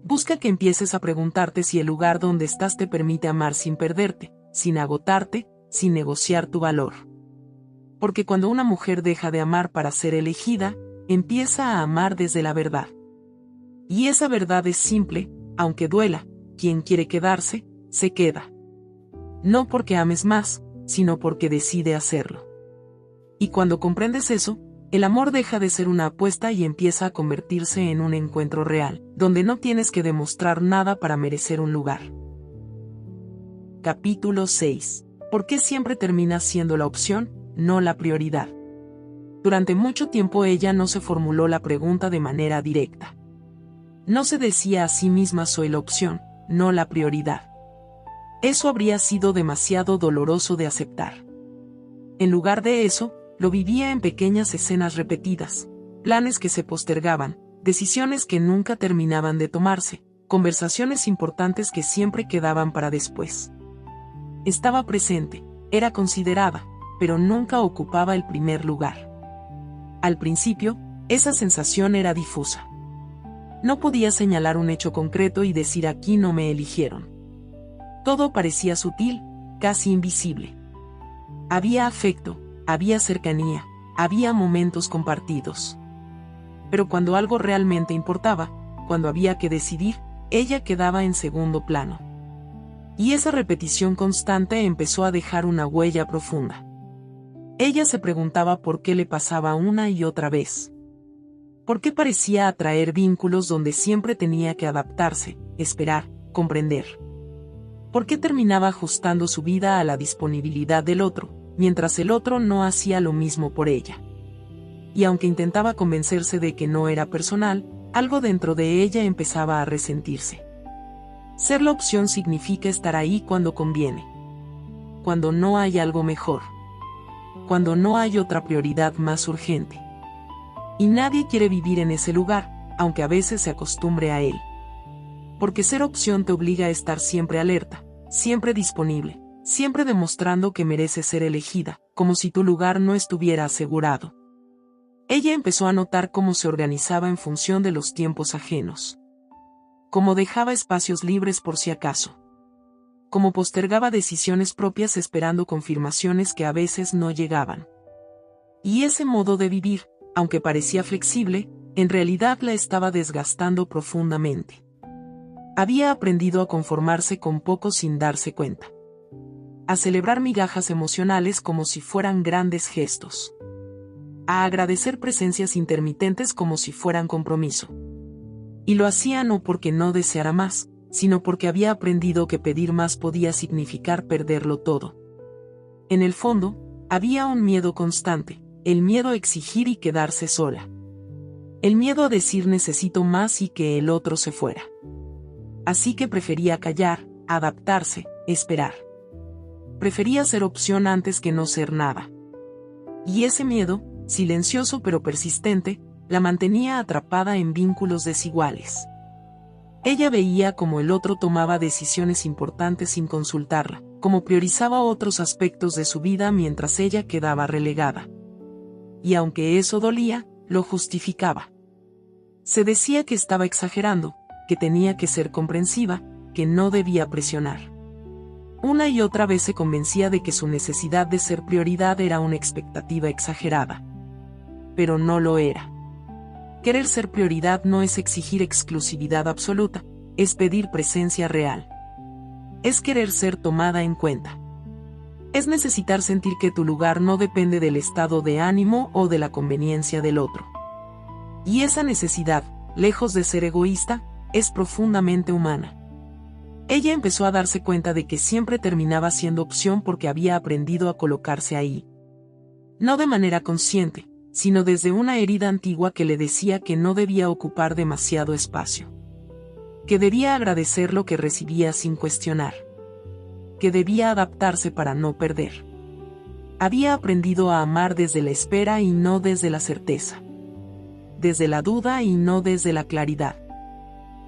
Busca que empieces a preguntarte si el lugar donde estás te permite amar sin perderte, sin agotarte, sin negociar tu valor. Porque cuando una mujer deja de amar para ser elegida, empieza a amar desde la verdad. Y esa verdad es simple, aunque duela: quien quiere quedarse, se queda. No porque ames más, sino porque decide hacerlo. Y cuando comprendes eso, el amor deja de ser una apuesta y empieza a convertirse en un encuentro real, donde no tienes que demostrar nada para merecer un lugar. Capítulo 6. ¿Por qué siempre terminas siendo la opción, no la prioridad? Durante mucho tiempo ella no se formuló la pregunta de manera directa. No se decía a sí misma soy la opción, no la prioridad. Eso habría sido demasiado doloroso de aceptar. En lugar de eso, lo vivía en pequeñas escenas repetidas, planes que se postergaban, decisiones que nunca terminaban de tomarse, conversaciones importantes que siempre quedaban para después. Estaba presente, era considerada, pero nunca ocupaba el primer lugar. Al principio, esa sensación era difusa. No podía señalar un hecho concreto y decir aquí no me eligieron. Todo parecía sutil, casi invisible. Había afecto, había cercanía, había momentos compartidos. Pero cuando algo realmente importaba, cuando había que decidir, ella quedaba en segundo plano. Y esa repetición constante empezó a dejar una huella profunda. Ella se preguntaba por qué le pasaba una y otra vez. ¿Por qué parecía atraer vínculos donde siempre tenía que adaptarse, esperar, comprender? ¿Por qué terminaba ajustando su vida a la disponibilidad del otro, mientras el otro no hacía lo mismo por ella? Y aunque intentaba convencerse de que no era personal, algo dentro de ella empezaba a resentirse. Ser la opción significa estar ahí cuando conviene. Cuando no hay algo mejor. Cuando no hay otra prioridad más urgente. Y nadie quiere vivir en ese lugar, aunque a veces se acostumbre a él. Porque ser opción te obliga a estar siempre alerta, siempre disponible, siempre demostrando que mereces ser elegida, como si tu lugar no estuviera asegurado. Ella empezó a notar cómo se organizaba en función de los tiempos ajenos. Cómo dejaba espacios libres por si acaso. Cómo postergaba decisiones propias esperando confirmaciones que a veces no llegaban. Y ese modo de vivir, aunque parecía flexible, en realidad la estaba desgastando profundamente. Había aprendido a conformarse con poco sin darse cuenta. A celebrar migajas emocionales como si fueran grandes gestos. A agradecer presencias intermitentes como si fueran compromiso. Y lo hacía no porque no deseara más, sino porque había aprendido que pedir más podía significar perderlo todo. En el fondo, había un miedo constante, el miedo a exigir y quedarse sola. El miedo a decir necesito más y que el otro se fuera. Así que prefería callar, adaptarse, esperar. Prefería ser opción antes que no ser nada. Y ese miedo, silencioso pero persistente, la mantenía atrapada en vínculos desiguales. Ella veía cómo el otro tomaba decisiones importantes sin consultarla, cómo priorizaba otros aspectos de su vida mientras ella quedaba relegada. Y aunque eso dolía, lo justificaba. Se decía que estaba exagerando, que tenía que ser comprensiva, que no debía presionar. Una y otra vez se convencía de que su necesidad de ser prioridad era una expectativa exagerada. Pero no lo era. Querer ser prioridad no es exigir exclusividad absoluta, es pedir presencia real. Es querer ser tomada en cuenta. Es necesitar sentir que tu lugar no depende del estado de ánimo o de la conveniencia del otro. Y esa necesidad, lejos de ser egoísta, es profundamente humana. Ella empezó a darse cuenta de que siempre terminaba siendo opción porque había aprendido a colocarse ahí. No de manera consciente, sino desde una herida antigua que le decía que no debía ocupar demasiado espacio. Que debía agradecer lo que recibía sin cuestionar. Que debía adaptarse para no perder. Había aprendido a amar desde la espera y no desde la certeza. Desde la duda y no desde la claridad.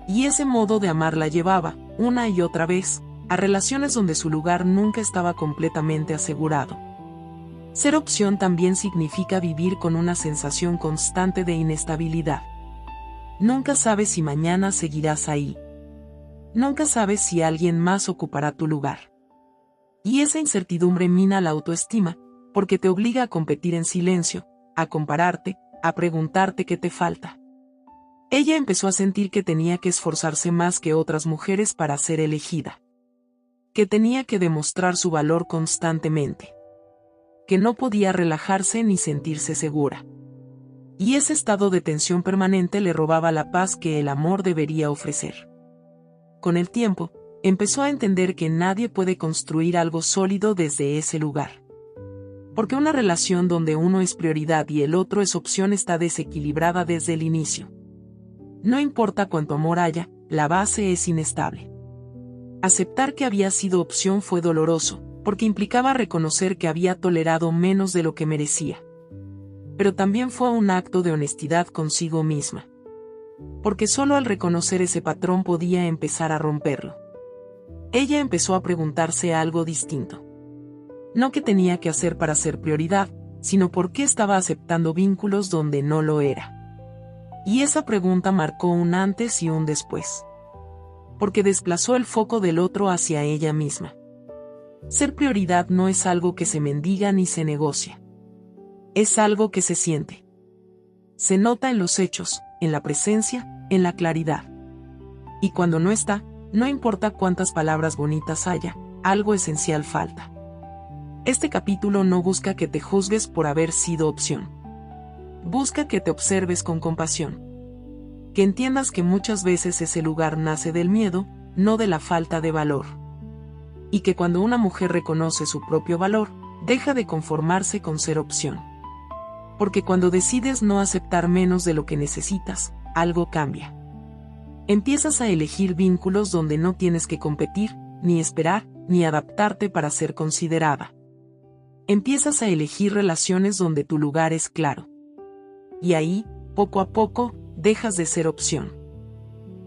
Y ese modo de amar la llevaba, una y otra vez, a relaciones donde su lugar nunca estaba completamente asegurado. Ser opción también significa vivir con una sensación constante de inestabilidad. Nunca sabes si mañana seguirás ahí. Nunca sabes si alguien más ocupará tu lugar. Y esa incertidumbre mina la autoestima, porque te obliga a competir en silencio, a compararte, a preguntarte qué te falta. Ella empezó a sentir que tenía que esforzarse más que otras mujeres para ser elegida. Que tenía que demostrar su valor constantemente. Que no podía relajarse ni sentirse segura. Y ese estado de tensión permanente le robaba la paz que el amor debería ofrecer. Con el tiempo, empezó a entender que nadie puede construir algo sólido desde ese lugar. Porque una relación donde uno es prioridad y el otro es opción está desequilibrada desde el inicio. No importa cuánto amor haya, la base es inestable. Aceptar que había sido opción fue doloroso, porque implicaba reconocer que había tolerado menos de lo que merecía. Pero también fue un acto de honestidad consigo misma. Porque solo al reconocer ese patrón podía empezar a romperlo. Ella empezó a preguntarse algo distinto. No qué tenía que hacer para ser prioridad, sino por qué estaba aceptando vínculos donde no lo era. Y esa pregunta marcó un antes y un después. Porque desplazó el foco del otro hacia ella misma. Ser prioridad no es algo que se mendiga ni se negocia. Es algo que se siente. Se nota en los hechos, en la presencia, en la claridad. Y cuando no está, no importa cuántas palabras bonitas haya, algo esencial falta. Este capítulo no busca que te juzgues por haber sido opción. Busca que te observes con compasión. Que entiendas que muchas veces ese lugar nace del miedo, no de la falta de valor. Y que cuando una mujer reconoce su propio valor, deja de conformarse con ser opción. Porque cuando decides no aceptar menos de lo que necesitas, algo cambia. Empiezas a elegir vínculos donde no tienes que competir, ni esperar, ni adaptarte para ser considerada. Empiezas a elegir relaciones donde tu lugar es claro. Y ahí, poco a poco, dejas de ser opción.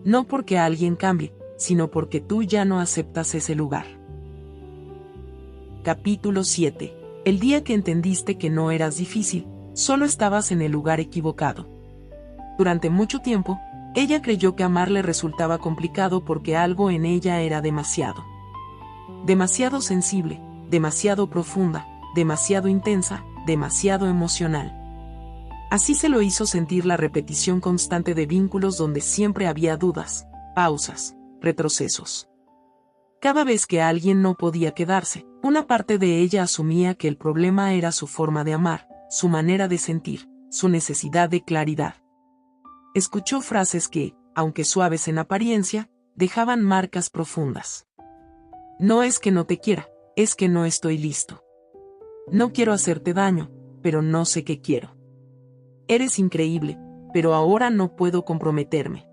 No porque alguien cambie, sino porque tú ya no aceptas ese lugar. Capítulo 7. El día que entendiste que no eras difícil, solo estabas en el lugar equivocado. Durante mucho tiempo, ella creyó que amar le resultaba complicado porque algo en ella era demasiado. Demasiado sensible, demasiado profunda, demasiado intensa, demasiado emocional. Así se lo hizo sentir la repetición constante de vínculos donde siempre había dudas, pausas, retrocesos. Cada vez que alguien no podía quedarse, una parte de ella asumía que el problema era su forma de amar, su manera de sentir, su necesidad de claridad. Escuchó frases que, aunque suaves en apariencia, dejaban marcas profundas. No es que no te quiera, es que no estoy listo. No quiero hacerte daño, pero no sé qué quiero. Eres increíble, pero ahora no puedo comprometerme.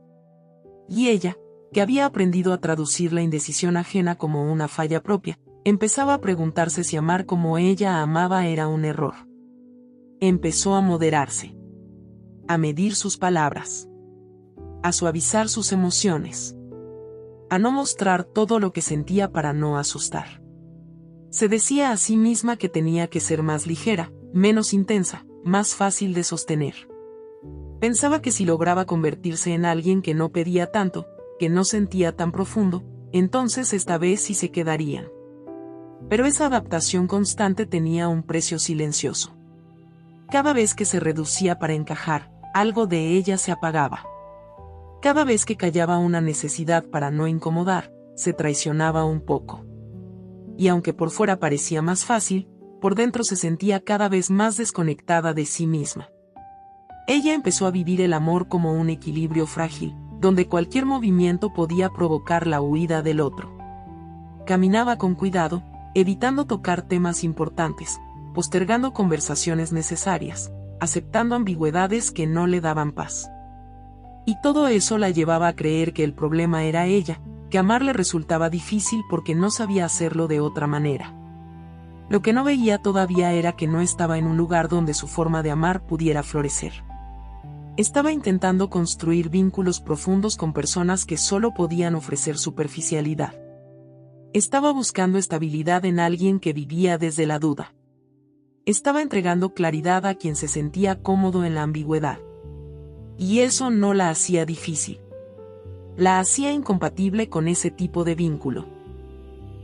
Y ella, que había aprendido a traducir la indecisión ajena como una falla propia, empezaba a preguntarse si amar como ella amaba era un error. Empezó a moderarse, a medir sus palabras, a suavizar sus emociones, a no mostrar todo lo que sentía para no asustar. Se decía a sí misma que tenía que ser más ligera, menos intensa, más fácil de sostener. Pensaba que si lograba convertirse en alguien que no pedía tanto, que no sentía tan profundo, entonces esta vez sí se quedarían. Pero esa adaptación constante tenía un precio silencioso. Cada vez que se reducía para encajar, algo de ella se apagaba. Cada vez que callaba una necesidad para no incomodar, se traicionaba un poco. Y aunque por fuera parecía más fácil, por dentro se sentía cada vez más desconectada de sí misma. Ella empezó a vivir el amor como un equilibrio frágil, donde cualquier movimiento podía provocar la huida del otro. Caminaba con cuidado, evitando tocar temas importantes, postergando conversaciones necesarias, aceptando ambigüedades que no le daban paz. Y todo eso la llevaba a creer que el problema era ella, que amar le resultaba difícil porque no sabía hacerlo de otra manera. Lo que no veía todavía era que no estaba en un lugar donde su forma de amar pudiera florecer. Estaba intentando construir vínculos profundos con personas que solo podían ofrecer superficialidad. Estaba buscando estabilidad en alguien que vivía desde la duda. Estaba entregando claridad a quien se sentía cómodo en la ambigüedad. Y eso no la hacía difícil. La hacía incompatible con ese tipo de vínculo.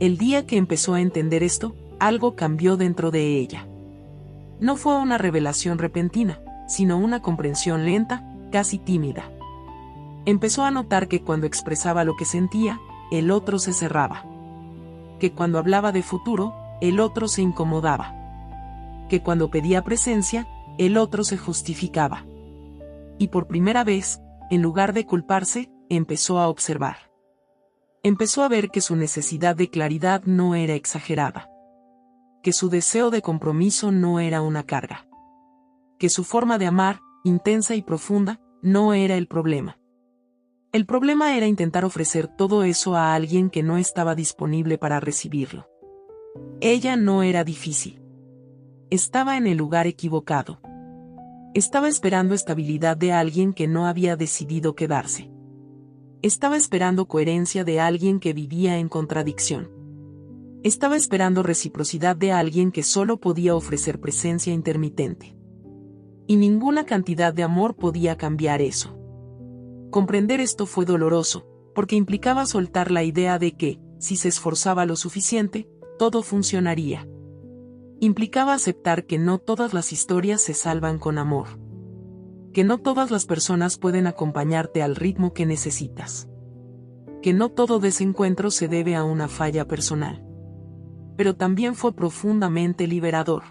El día que empezó a entender esto, algo cambió dentro de ella. No fue una revelación repentina, sino una comprensión lenta, casi tímida. Empezó a notar que cuando expresaba lo que sentía, el otro se cerraba. Que cuando hablaba de futuro, el otro se incomodaba. Que cuando pedía presencia, el otro se justificaba. Y por primera vez, en lugar de culparse, empezó a observar. Empezó a ver que su necesidad de claridad no era exagerada. Que su deseo de compromiso no era una carga. Que su forma de amar, intensa y profunda, no era el problema. El problema era intentar ofrecer todo eso a alguien que no estaba disponible para recibirlo. Ella no era difícil. Estaba en el lugar equivocado. Estaba esperando estabilidad de alguien que no había decidido quedarse. Estaba esperando coherencia de alguien que vivía en contradicción. Estaba esperando reciprocidad de alguien que solo podía ofrecer presencia intermitente. Y ninguna cantidad de amor podía cambiar eso. Comprender esto fue doloroso, porque implicaba soltar la idea de que, si se esforzaba lo suficiente, todo funcionaría. Implicaba aceptar que no todas las historias se salvan con amor. Que no todas las personas pueden acompañarte al ritmo que necesitas. Que no todo desencuentro se debe a una falla personal. Pero también fue profundamente liberador.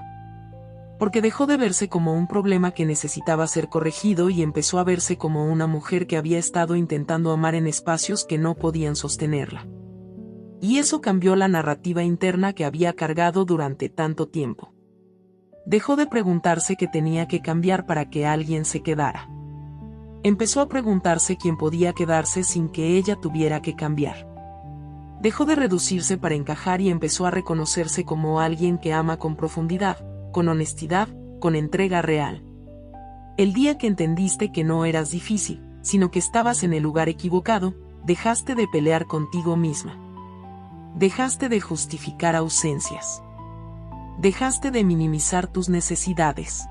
Porque dejó de verse como un problema que necesitaba ser corregido y empezó a verse como una mujer que había estado intentando amar en espacios que no podían sostenerla. Y eso cambió la narrativa interna que había cargado durante tanto tiempo. Dejó de preguntarse qué tenía que cambiar para que alguien se quedara. Empezó a preguntarse quién podía quedarse sin que ella tuviera que cambiar. Dejó de reducirse para encajar y empezó a reconocerse como alguien que ama con profundidad, con honestidad, con entrega real. El día que entendiste que no eras difícil, sino que estabas en el lugar equivocado, dejaste de pelear contigo misma. Dejaste de justificar ausencias. Dejaste de minimizar tus necesidades.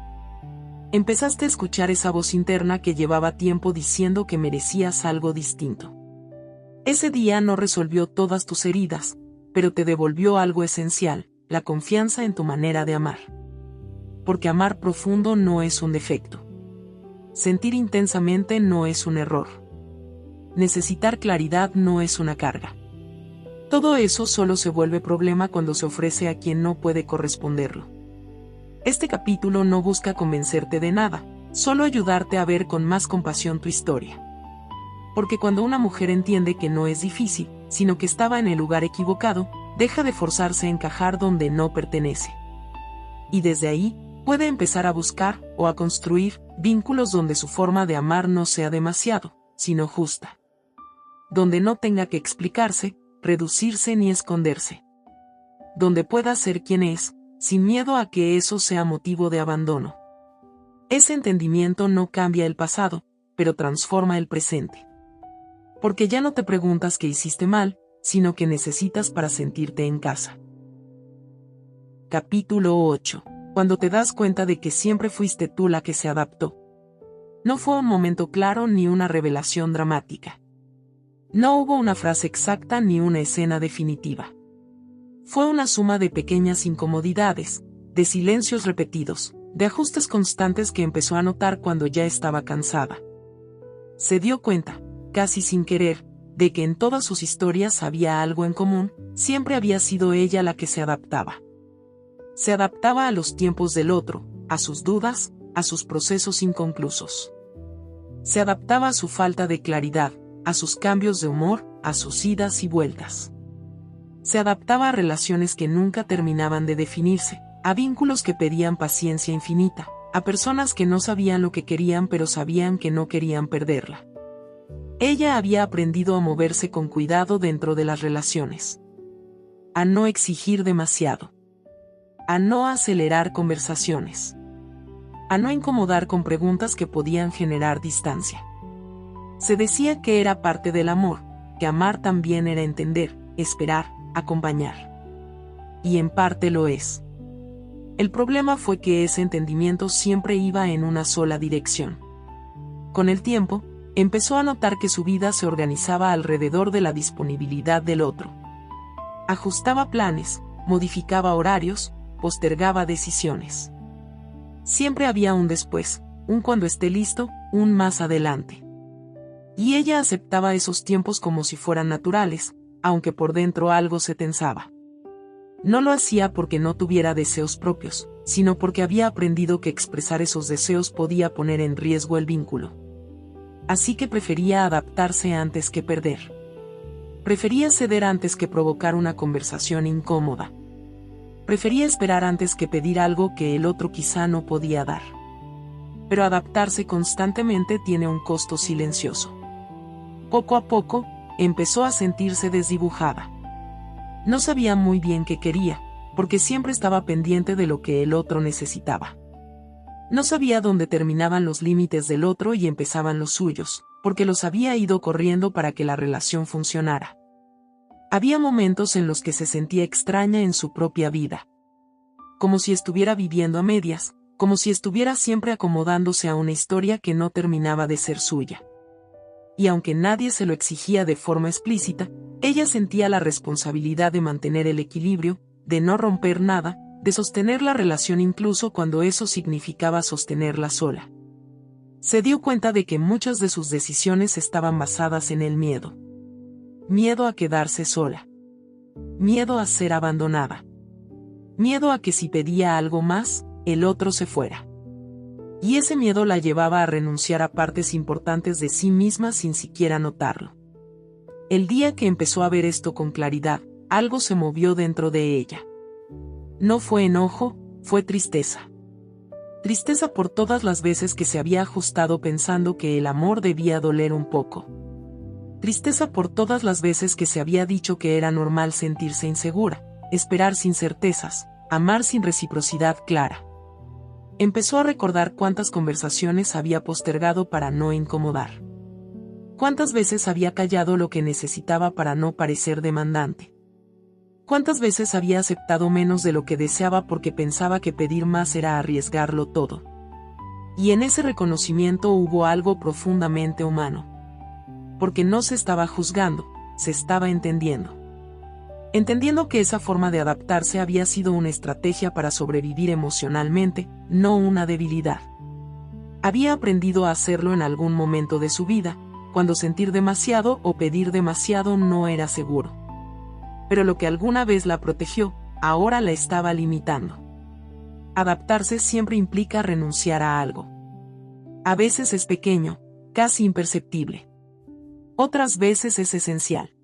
Empezaste a escuchar esa voz interna que llevaba tiempo diciendo que merecías algo distinto. Ese día no resolvió todas tus heridas, pero te devolvió algo esencial, la confianza en tu manera de amar. Porque amar profundo no es un defecto. Sentir intensamente no es un error. Necesitar claridad no es una carga. Todo eso solo se vuelve problema cuando se ofrece a quien no puede corresponderlo. Este capítulo no busca convencerte de nada, solo ayudarte a ver con más compasión tu historia. Porque cuando una mujer entiende que no es difícil, sino que estaba en el lugar equivocado, deja de forzarse a encajar donde no pertenece. Y desde ahí, puede empezar a buscar, o a construir, vínculos donde su forma de amar no sea demasiado, sino justa. Donde no tenga que explicarse, reducirse ni esconderse. Donde pueda ser quien es, sin miedo a que eso sea motivo de abandono. Ese entendimiento no cambia el pasado, pero transforma el presente. Porque ya no te preguntas qué hiciste mal, sino qué necesitas para sentirte en casa. Capítulo 8. Cuando te das cuenta de que siempre fuiste tú la que se adaptó. No fue un momento claro ni una revelación dramática. No hubo una frase exacta ni una escena definitiva. Fue una suma de pequeñas incomodidades, de silencios repetidos, de ajustes constantes que empezó a notar cuando ya estaba cansada. Se dio cuenta, casi sin querer, de que en todas sus historias había algo en común, siempre había sido ella la que se adaptaba. Se adaptaba a los tiempos del otro, a sus dudas, a sus procesos inconclusos. Se adaptaba a su falta de claridad, a sus cambios de humor, a sus idas y vueltas. Se adaptaba a relaciones que nunca terminaban de definirse, a vínculos que pedían paciencia infinita, a personas que no sabían lo que querían pero sabían que no querían perderla. Ella había aprendido a moverse con cuidado dentro de las relaciones. A no exigir demasiado. A no acelerar conversaciones. A no incomodar con preguntas que podían generar distancia. Se decía que era parte del amor, que amar también era entender, esperar, acompañar. Y en parte lo es. El problema fue que ese entendimiento siempre iba en una sola dirección. Con el tiempo, empezó a notar que su vida se organizaba alrededor de la disponibilidad del otro. Ajustaba planes, modificaba horarios, postergaba decisiones. Siempre había un después, un cuando esté listo, un más adelante. Y ella aceptaba esos tiempos como si fueran naturales, aunque por dentro algo se tensaba. No lo hacía porque no tuviera deseos propios, sino porque había aprendido que expresar esos deseos podía poner en riesgo el vínculo. Así que prefería adaptarse antes que perder. Prefería ceder antes que provocar una conversación incómoda. Prefería esperar antes que pedir algo que el otro quizá no podía dar. Pero adaptarse constantemente tiene un costo silencioso. Poco a poco, empezó a sentirse desdibujada. No sabía muy bien qué quería, porque siempre estaba pendiente de lo que el otro necesitaba. No sabía dónde terminaban los límites del otro y empezaban los suyos, porque los había ido corriendo para que la relación funcionara. Había momentos en los que se sentía extraña en su propia vida. Como si estuviera viviendo a medias, como si estuviera siempre acomodándose a una historia que no terminaba de ser suya. Y aunque nadie se lo exigía de forma explícita, ella sentía la responsabilidad de mantener el equilibrio, de no romper nada, de sostener la relación incluso cuando eso significaba sostenerla sola. Se dio cuenta de que muchas de sus decisiones estaban basadas en el miedo. Miedo a quedarse sola. Miedo a ser abandonada. Miedo a que si pedía algo más, el otro se fuera. Y ese miedo la llevaba a renunciar a partes importantes de sí misma sin siquiera notarlo. El día que empezó a ver esto con claridad, algo se movió dentro de ella. No fue enojo, fue tristeza. Tristeza por todas las veces que se había ajustado pensando que el amor debía doler un poco. Tristeza por todas las veces que se había dicho que era normal sentirse insegura, esperar sin certezas, amar sin reciprocidad clara. Empezó a recordar cuántas conversaciones había postergado para no incomodar. Cuántas veces había callado lo que necesitaba para no parecer demandante. Cuántas veces había aceptado menos de lo que deseaba porque pensaba que pedir más era arriesgarlo todo. Y en ese reconocimiento hubo algo profundamente humano. Porque no se estaba juzgando, se estaba entendiendo. Entendiendo que esa forma de adaptarse había sido una estrategia para sobrevivir emocionalmente, no una debilidad. Había aprendido a hacerlo en algún momento de su vida, cuando sentir demasiado o pedir demasiado no era seguro. Pero lo que alguna vez la protegió, ahora la estaba limitando. Adaptarse siempre implica renunciar a algo. A veces es pequeño, casi imperceptible. Otras veces es esencial.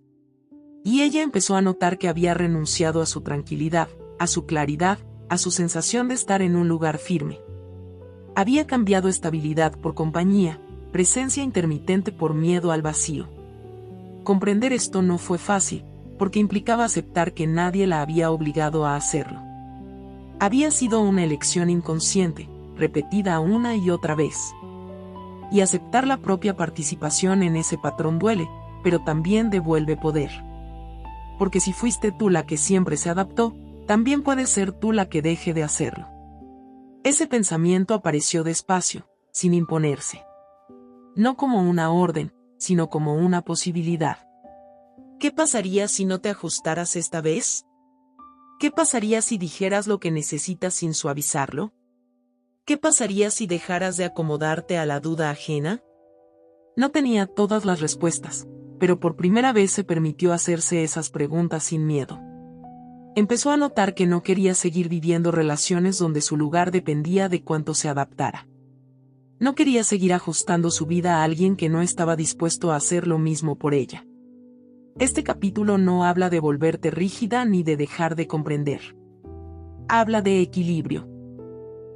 Y ella empezó a notar que había renunciado a su tranquilidad, a su claridad, a su sensación de estar en un lugar firme. Había cambiado estabilidad por compañía, presencia intermitente por miedo al vacío. Comprender esto no fue fácil, porque implicaba aceptar que nadie la había obligado a hacerlo. Había sido una elección inconsciente, repetida una y otra vez. Y aceptar la propia participación en ese patrón duele, pero también devuelve poder. Porque si fuiste tú la que siempre se adaptó, también puedes ser tú la que deje de hacerlo. Ese pensamiento apareció despacio, sin imponerse. No como una orden, sino como una posibilidad. ¿Qué pasaría si no te ajustaras esta vez? ¿Qué pasaría si dijeras lo que necesitas sin suavizarlo? ¿Qué pasaría si dejaras de acomodarte a la duda ajena? No tenía todas las respuestas, pero por primera vez se permitió hacerse esas preguntas sin miedo. Empezó a notar que no quería seguir viviendo relaciones donde su lugar dependía de cuánto se adaptara. No quería seguir ajustando su vida a alguien que no estaba dispuesto a hacer lo mismo por ella. Este capítulo no habla de volverte rígida ni de dejar de comprender. Habla de equilibrio.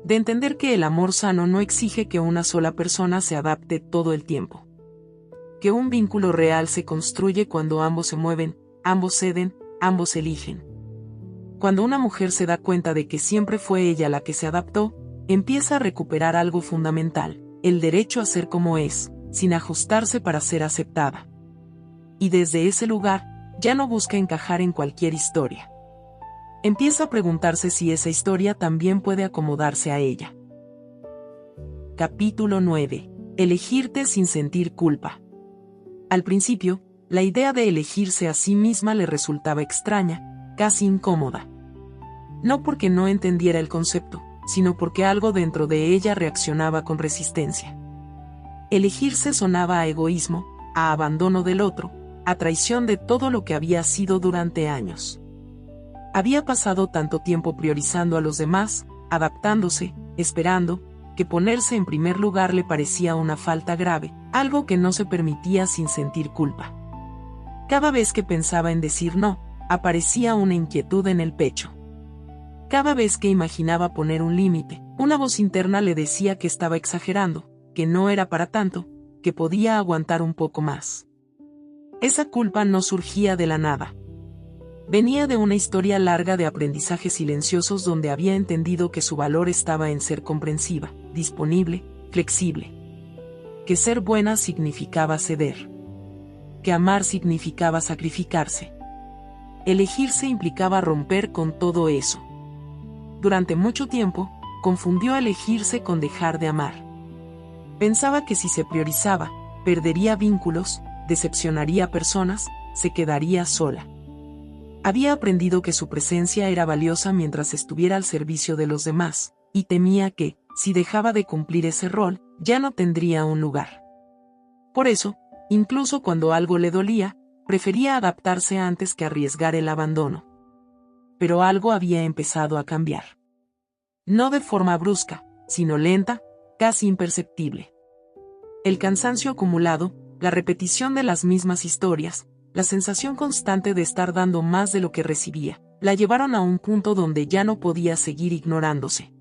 De entender que el amor sano no exige que una sola persona se adapte todo el tiempo. Que un vínculo real se construye cuando ambos se mueven, ambos ceden, ambos eligen. Cuando una mujer se da cuenta de que siempre fue ella la que se adaptó, empieza a recuperar algo fundamental, el derecho a ser como es, sin ajustarse para ser aceptada. Y desde ese lugar, ya no busca encajar en cualquier historia. Empieza a preguntarse si esa historia también puede acomodarse a ella. Capítulo 9. Elegirte sin sentir culpa. Al principio, la idea de elegirse a sí misma le resultaba extraña, casi incómoda. No porque no entendiera el concepto, sino porque algo dentro de ella reaccionaba con resistencia. Elegirse sonaba a egoísmo, a abandono del otro, a traición de todo lo que había sido durante años. Había pasado tanto tiempo priorizando a los demás, adaptándose, esperando, que ponerse en primer lugar le parecía una falta grave, algo que no se permitía sin sentir culpa. Cada vez que pensaba en decir no, aparecía una inquietud en el pecho. Cada vez que imaginaba poner un límite, una voz interna le decía que estaba exagerando, que no era para tanto, que podía aguantar un poco más. Esa culpa no surgía de la nada. Venía de una historia larga de aprendizajes silenciosos donde había entendido que su valor estaba en ser comprensiva, disponible, flexible. Que ser buena significaba ceder. Que amar significaba sacrificarse. Elegirse implicaba romper con todo eso. Durante mucho tiempo, confundió elegirse con dejar de amar. Pensaba que si se priorizaba, perdería vínculos, decepcionaría a personas, se quedaría sola. Había aprendido que su presencia era valiosa mientras estuviera al servicio de los demás, y temía que, si dejaba de cumplir ese rol, ya no tendría un lugar. Por eso, incluso cuando algo le dolía, prefería adaptarse antes que arriesgar el abandono. Pero algo había empezado a cambiar. No de forma brusca, sino lenta, casi imperceptible. El cansancio acumulado, la repetición de las mismas historias, la sensación constante de estar dando más de lo que recibía, la llevaron a un punto donde ya no podía seguir ignorándose.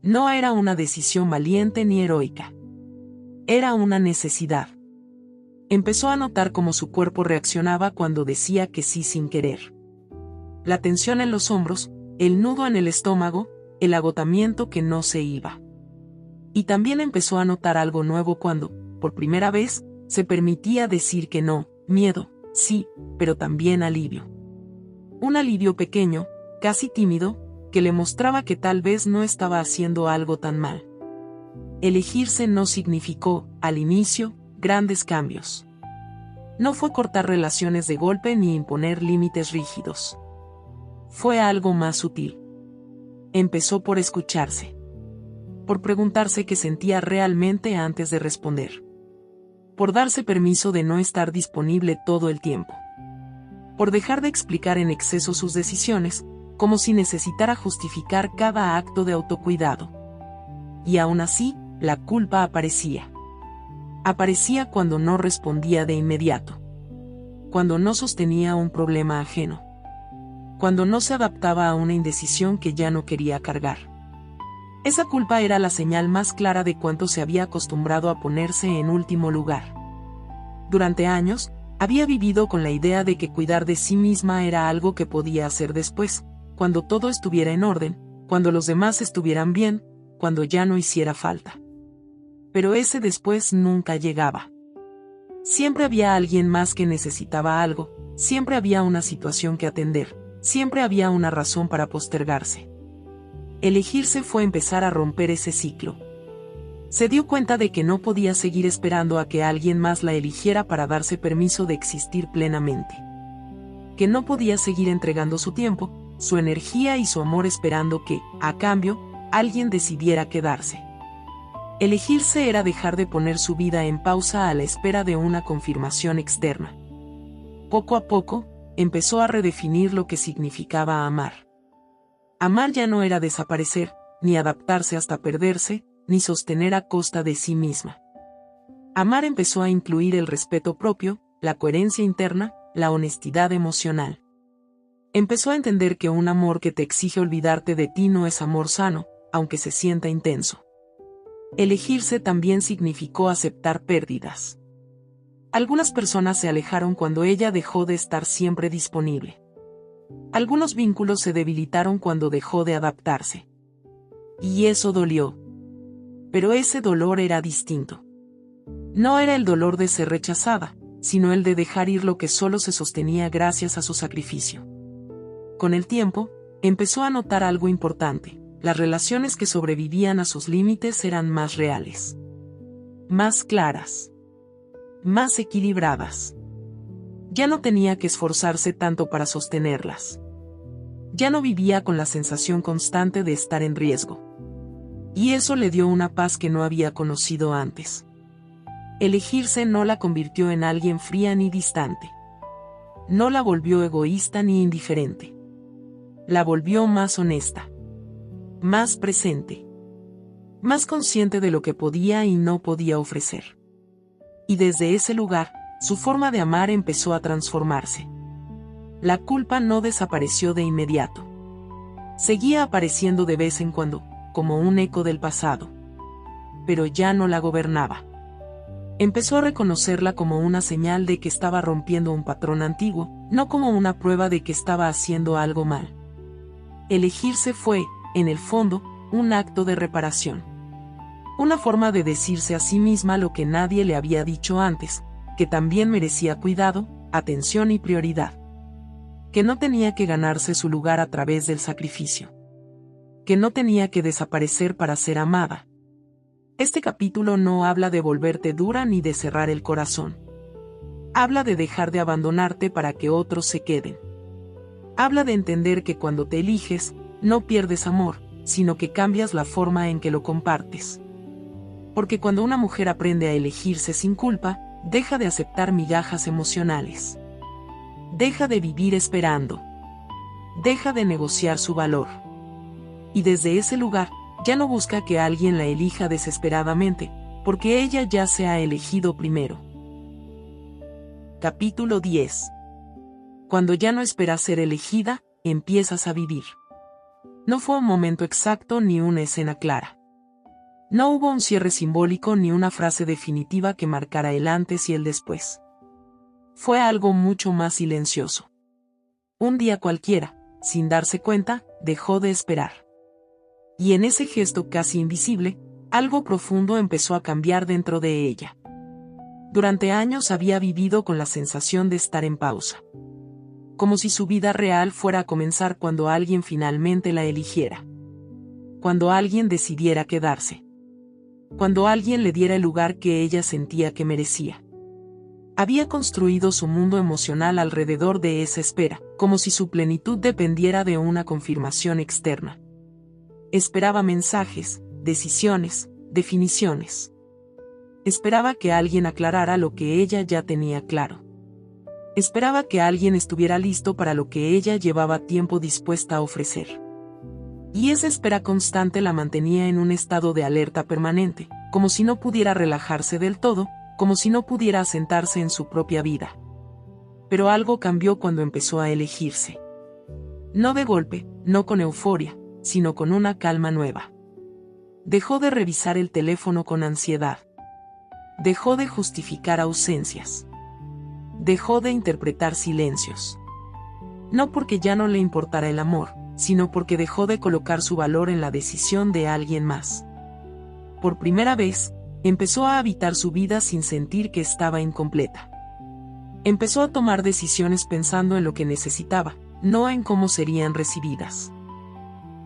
No era una decisión valiente ni heroica. Era una necesidad. Empezó a notar cómo su cuerpo reaccionaba cuando decía que sí sin querer. La tensión en los hombros, el nudo en el estómago, el agotamiento que no se iba. Y también empezó a notar algo nuevo cuando, por primera vez, se permitía decir que no, miedo, sí, pero también alivio. Un alivio pequeño, casi tímido, que le mostraba que tal vez no estaba haciendo algo tan mal. Elegirse no significó, al inicio, grandes cambios. No fue cortar relaciones de golpe ni imponer límites rígidos. Fue algo más sutil. Empezó por escucharse. Por preguntarse qué sentía realmente antes de responder. Por darse permiso de no estar disponible todo el tiempo. Por dejar de explicar en exceso sus decisiones, como si necesitara justificar cada acto de autocuidado. Y aún así, la culpa aparecía. Aparecía cuando no respondía de inmediato. Cuando no sostenía un problema ajeno. Cuando no se adaptaba a una indecisión que ya no quería cargar. Esa culpa era la señal más clara de cuánto se había acostumbrado a ponerse en último lugar. Durante años, había vivido con la idea de que cuidar de sí misma era algo que podía hacer después, cuando todo estuviera en orden, cuando los demás estuvieran bien, cuando ya no hiciera falta. Pero ese después nunca llegaba. Siempre había alguien más que necesitaba algo, siempre había una situación que atender, siempre había una razón para postergarse. Elegirse fue empezar a romper ese ciclo. Se dio cuenta de que no podía seguir esperando a que alguien más la eligiera para darse permiso de existir plenamente. Que no podía seguir entregando su tiempo, su energía y su amor esperando que, a cambio, alguien decidiera quedarse. Elegirse era dejar de poner su vida en pausa a la espera de una confirmación externa. Poco a poco, empezó a redefinir lo que significaba amar. Amar ya no era desaparecer, ni adaptarse hasta perderse, ni sostener a costa de sí misma. Amar empezó a incluir el respeto propio, la coherencia interna, la honestidad emocional. Empezó a entender que un amor que te exige olvidarte de ti no es amor sano, aunque se sienta intenso. Elegirse también significó aceptar pérdidas. Algunas personas se alejaron cuando ella dejó de estar siempre disponible. Algunos vínculos se debilitaron cuando dejó de adaptarse. Y eso dolió. Pero ese dolor era distinto. No era el dolor de ser rechazada, sino el de dejar ir lo que solo se sostenía gracias a su sacrificio. Con el tiempo, empezó a notar algo importante: las relaciones que sobrevivían a sus límites eran más reales. Más claras. Más equilibradas. Ya no tenía que esforzarse tanto para sostenerlas. Ya no vivía con la sensación constante de estar en riesgo. Y eso le dio una paz que no había conocido antes. Elegirse no la convirtió en alguien fría ni distante. No la volvió egoísta ni indiferente. La volvió más honesta. Más presente. Más consciente de lo que podía y no podía ofrecer. Y desde ese lugar, su forma de amar empezó a transformarse. La culpa no desapareció de inmediato. Seguía apareciendo de vez en cuando, como un eco del pasado. Pero ya no la gobernaba. Empezó a reconocerla como una señal de que estaba rompiendo un patrón antiguo, no como una prueba de que estaba haciendo algo mal. Elegirse fue, en el fondo, un acto de reparación. Una forma de decirse a sí misma lo que nadie le había dicho antes, que también merecía cuidado, atención y prioridad. Que no tenía que ganarse su lugar a través del sacrificio. Que no tenía que desaparecer para ser amada. Este capítulo no habla de volverte dura ni de cerrar el corazón. Habla de dejar de abandonarte para que otros se queden. Habla de entender que cuando te eliges, no pierdes amor, sino que cambias la forma en que lo compartes. Porque cuando una mujer aprende a elegirse sin culpa, deja de aceptar migajas emocionales. Deja de vivir esperando. Deja de negociar su valor. Y desde ese lugar, ya no busca que alguien la elija desesperadamente, porque ella ya se ha elegido primero. Capítulo 10. Cuando ya no esperas ser elegida, empiezas a vivir. No fue un momento exacto ni una escena clara. No hubo un cierre simbólico ni una frase definitiva que marcara el antes y el después. Fue algo mucho más silencioso. Un día cualquiera, sin darse cuenta, dejó de esperar. Y en ese gesto casi invisible, algo profundo empezó a cambiar dentro de ella. Durante años había vivido con la sensación de estar en pausa. Como si su vida real fuera a comenzar cuando alguien finalmente la eligiera. Cuando alguien decidiera quedarse. Cuando alguien le diera el lugar que ella sentía que merecía. Había construido su mundo emocional alrededor de esa espera, como si su plenitud dependiera de una confirmación externa. Esperaba mensajes, decisiones, definiciones. Esperaba que alguien aclarara lo que ella ya tenía claro. Esperaba que alguien estuviera listo para lo que ella llevaba tiempo dispuesta a ofrecer. Y esa espera constante la mantenía en un estado de alerta permanente, como si no pudiera relajarse del todo, como si no pudiera asentarse en su propia vida. Pero algo cambió cuando empezó a elegirse. No de golpe, no con euforia, sino con una calma nueva. Dejó de revisar el teléfono con ansiedad. Dejó de justificar ausencias. Dejó de interpretar silencios. No porque ya no le importara el amor, sino porque dejó de colocar su valor en la decisión de alguien más. Por primera vez, empezó a habitar su vida sin sentir que estaba incompleta. Empezó a tomar decisiones pensando en lo que necesitaba, no en cómo serían recibidas.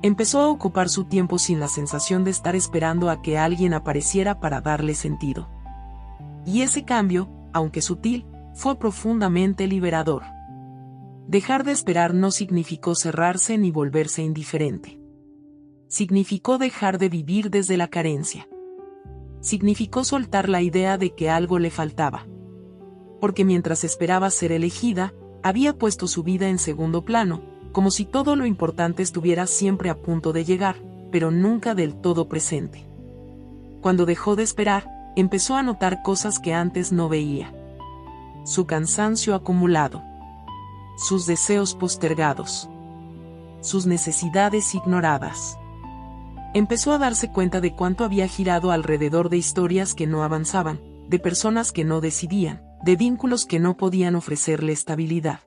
Empezó a ocupar su tiempo sin la sensación de estar esperando a que alguien apareciera para darle sentido. Y ese cambio, aunque sutil, fue profundamente liberador. Dejar de esperar no significó cerrarse ni volverse indiferente. Significó dejar de vivir desde la carencia. Significó soltar la idea de que algo le faltaba. Porque mientras esperaba ser elegida, había puesto su vida en segundo plano, como si todo lo importante estuviera siempre a punto de llegar, pero nunca del todo presente. Cuando dejó de esperar, empezó a notar cosas que antes no veía. Su cansancio acumulado. Sus deseos postergados. Sus necesidades ignoradas. Empezó a darse cuenta de cuánto había girado alrededor de historias que no avanzaban, de personas que no decidían, de vínculos que no podían ofrecerle estabilidad.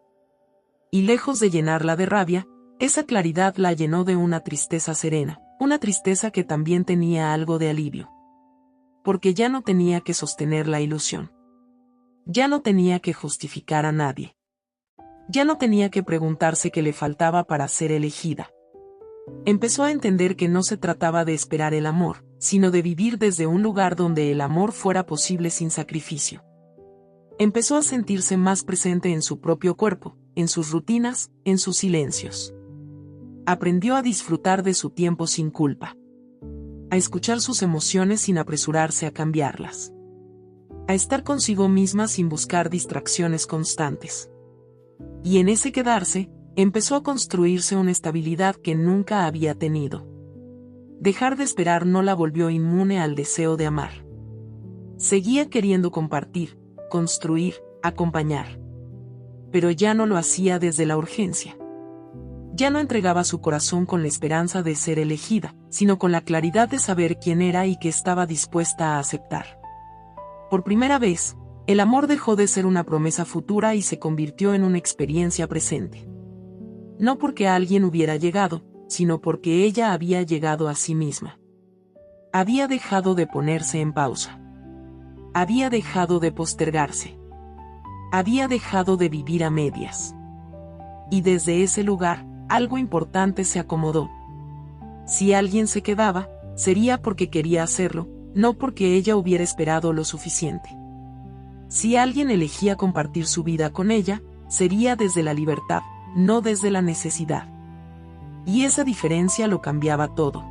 Y lejos de llenarla de rabia, esa claridad la llenó de una tristeza serena, una tristeza que también tenía algo de alivio. Porque ya no tenía que sostener la ilusión. Ya no tenía que justificar a nadie. Ya no tenía que preguntarse qué le faltaba para ser elegida. Empezó a entender que no se trataba de esperar el amor, sino de vivir desde un lugar donde el amor fuera posible sin sacrificio. Empezó a sentirse más presente en su propio cuerpo, en sus rutinas, en sus silencios. Aprendió a disfrutar de su tiempo sin culpa. A escuchar sus emociones sin apresurarse a cambiarlas. A estar consigo misma sin buscar distracciones constantes. Y en ese quedarse, empezó a construirse una estabilidad que nunca había tenido. Dejar de esperar no la volvió inmune al deseo de amar. Seguía queriendo compartir, construir, acompañar. Pero ya no lo hacía desde la urgencia. Ya no entregaba su corazón con la esperanza de ser elegida, sino con la claridad de saber quién era y que estaba dispuesta a aceptar. Por primera vez, el amor dejó de ser una promesa futura y se convirtió en una experiencia presente. No porque alguien hubiera llegado, sino porque ella había llegado a sí misma. Había dejado de ponerse en pausa. Había dejado de postergarse. Había dejado de vivir a medias. Y desde ese lugar, algo importante se acomodó. Si alguien se quedaba, sería porque quería hacerlo, no porque ella hubiera esperado lo suficiente. Si alguien elegía compartir su vida con ella, sería desde la libertad, no desde la necesidad. Y esa diferencia lo cambiaba todo.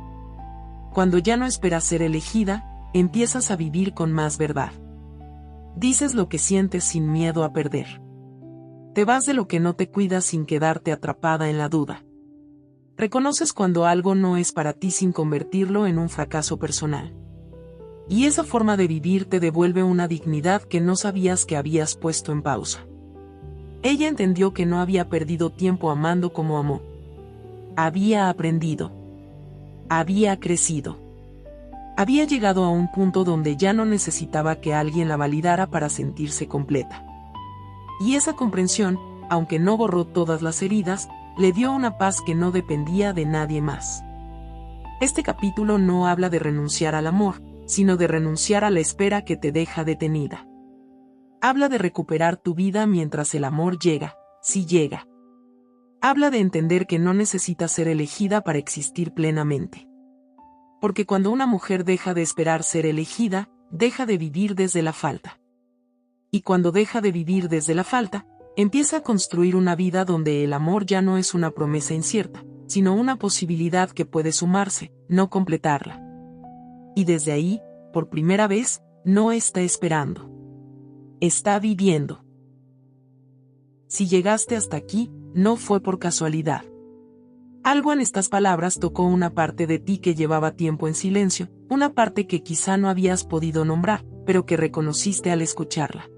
Cuando ya no esperas ser elegida, empiezas a vivir con más verdad. Dices lo que sientes sin miedo a perder. Te vas de lo que no te cuida sin quedarte atrapada en la duda. Reconoces cuando algo no es para ti sin convertirlo en un fracaso personal. Y esa forma de vivir te devuelve una dignidad que no sabías que habías puesto en pausa. Ella entendió que no había perdido tiempo amando como amó. Había aprendido. Había crecido. Había llegado a un punto donde ya no necesitaba que alguien la validara para sentirse completa. Y esa comprensión, aunque no borró todas las heridas, le dio una paz que no dependía de nadie más. Este capítulo no habla de renunciar al amor, sino de renunciar a la espera que te deja detenida. Habla de recuperar tu vida mientras el amor llega, si llega. Habla de entender que no necesitas ser elegida para existir plenamente. Porque cuando una mujer deja de esperar ser elegida, deja de vivir desde la falta. Y cuando deja de vivir desde la falta, empieza a construir una vida donde el amor ya no es una promesa incierta, sino una posibilidad que puede sumarse, no completarla. Y desde ahí, por primera vez, no está esperando. Está viviendo. Si llegaste hasta aquí, no fue por casualidad. Algo en estas palabras tocó una parte de ti que llevaba tiempo en silencio, una parte que quizá no habías podido nombrar, pero que reconociste al escucharla.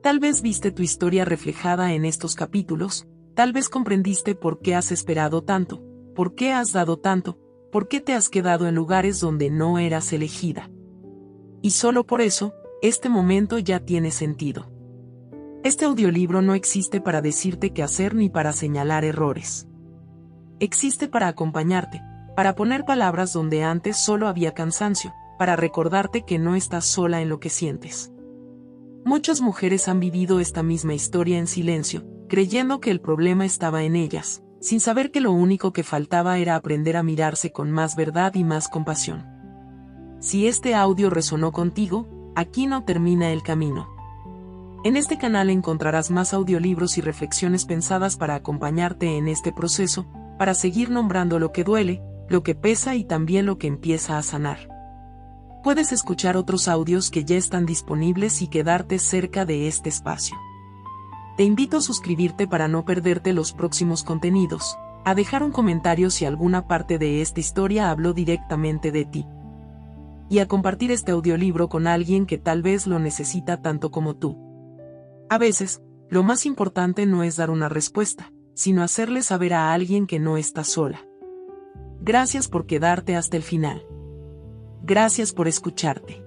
Tal vez viste tu historia reflejada en estos capítulos, tal vez comprendiste por qué has esperado tanto, por qué has dado tanto, por qué te has quedado en lugares donde no eras elegida. Y solo por eso, este momento ya tiene sentido. Este audiolibro no existe para decirte qué hacer ni para señalar errores. Existe para acompañarte, para poner palabras donde antes solo había cansancio, para recordarte que no estás sola en lo que sientes. Muchas mujeres han vivido esta misma historia en silencio, creyendo que el problema estaba en ellas, sin saber que lo único que faltaba era aprender a mirarse con más verdad y más compasión. Si este audio resonó contigo, aquí no termina el camino. En este canal encontrarás más audiolibros y reflexiones pensadas para acompañarte en este proceso, para seguir nombrando lo que duele, lo que pesa y también lo que empieza a sanar. Puedes escuchar otros audios que ya están disponibles y quedarte cerca de este espacio. Te invito a suscribirte para no perderte los próximos contenidos, a dejar un comentario si alguna parte de esta historia habló directamente de ti, y a compartir este audiolibro con alguien que tal vez lo necesita tanto como tú. A veces, lo más importante no es dar una respuesta, sino hacerle saber a alguien que no está sola. Gracias por quedarte hasta el final. Gracias por escucharte.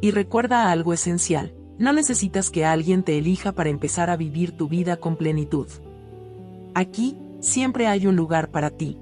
Y recuerda algo esencial, no necesitas que alguien te elija para empezar a vivir tu vida con plenitud. Aquí, siempre hay un lugar para ti.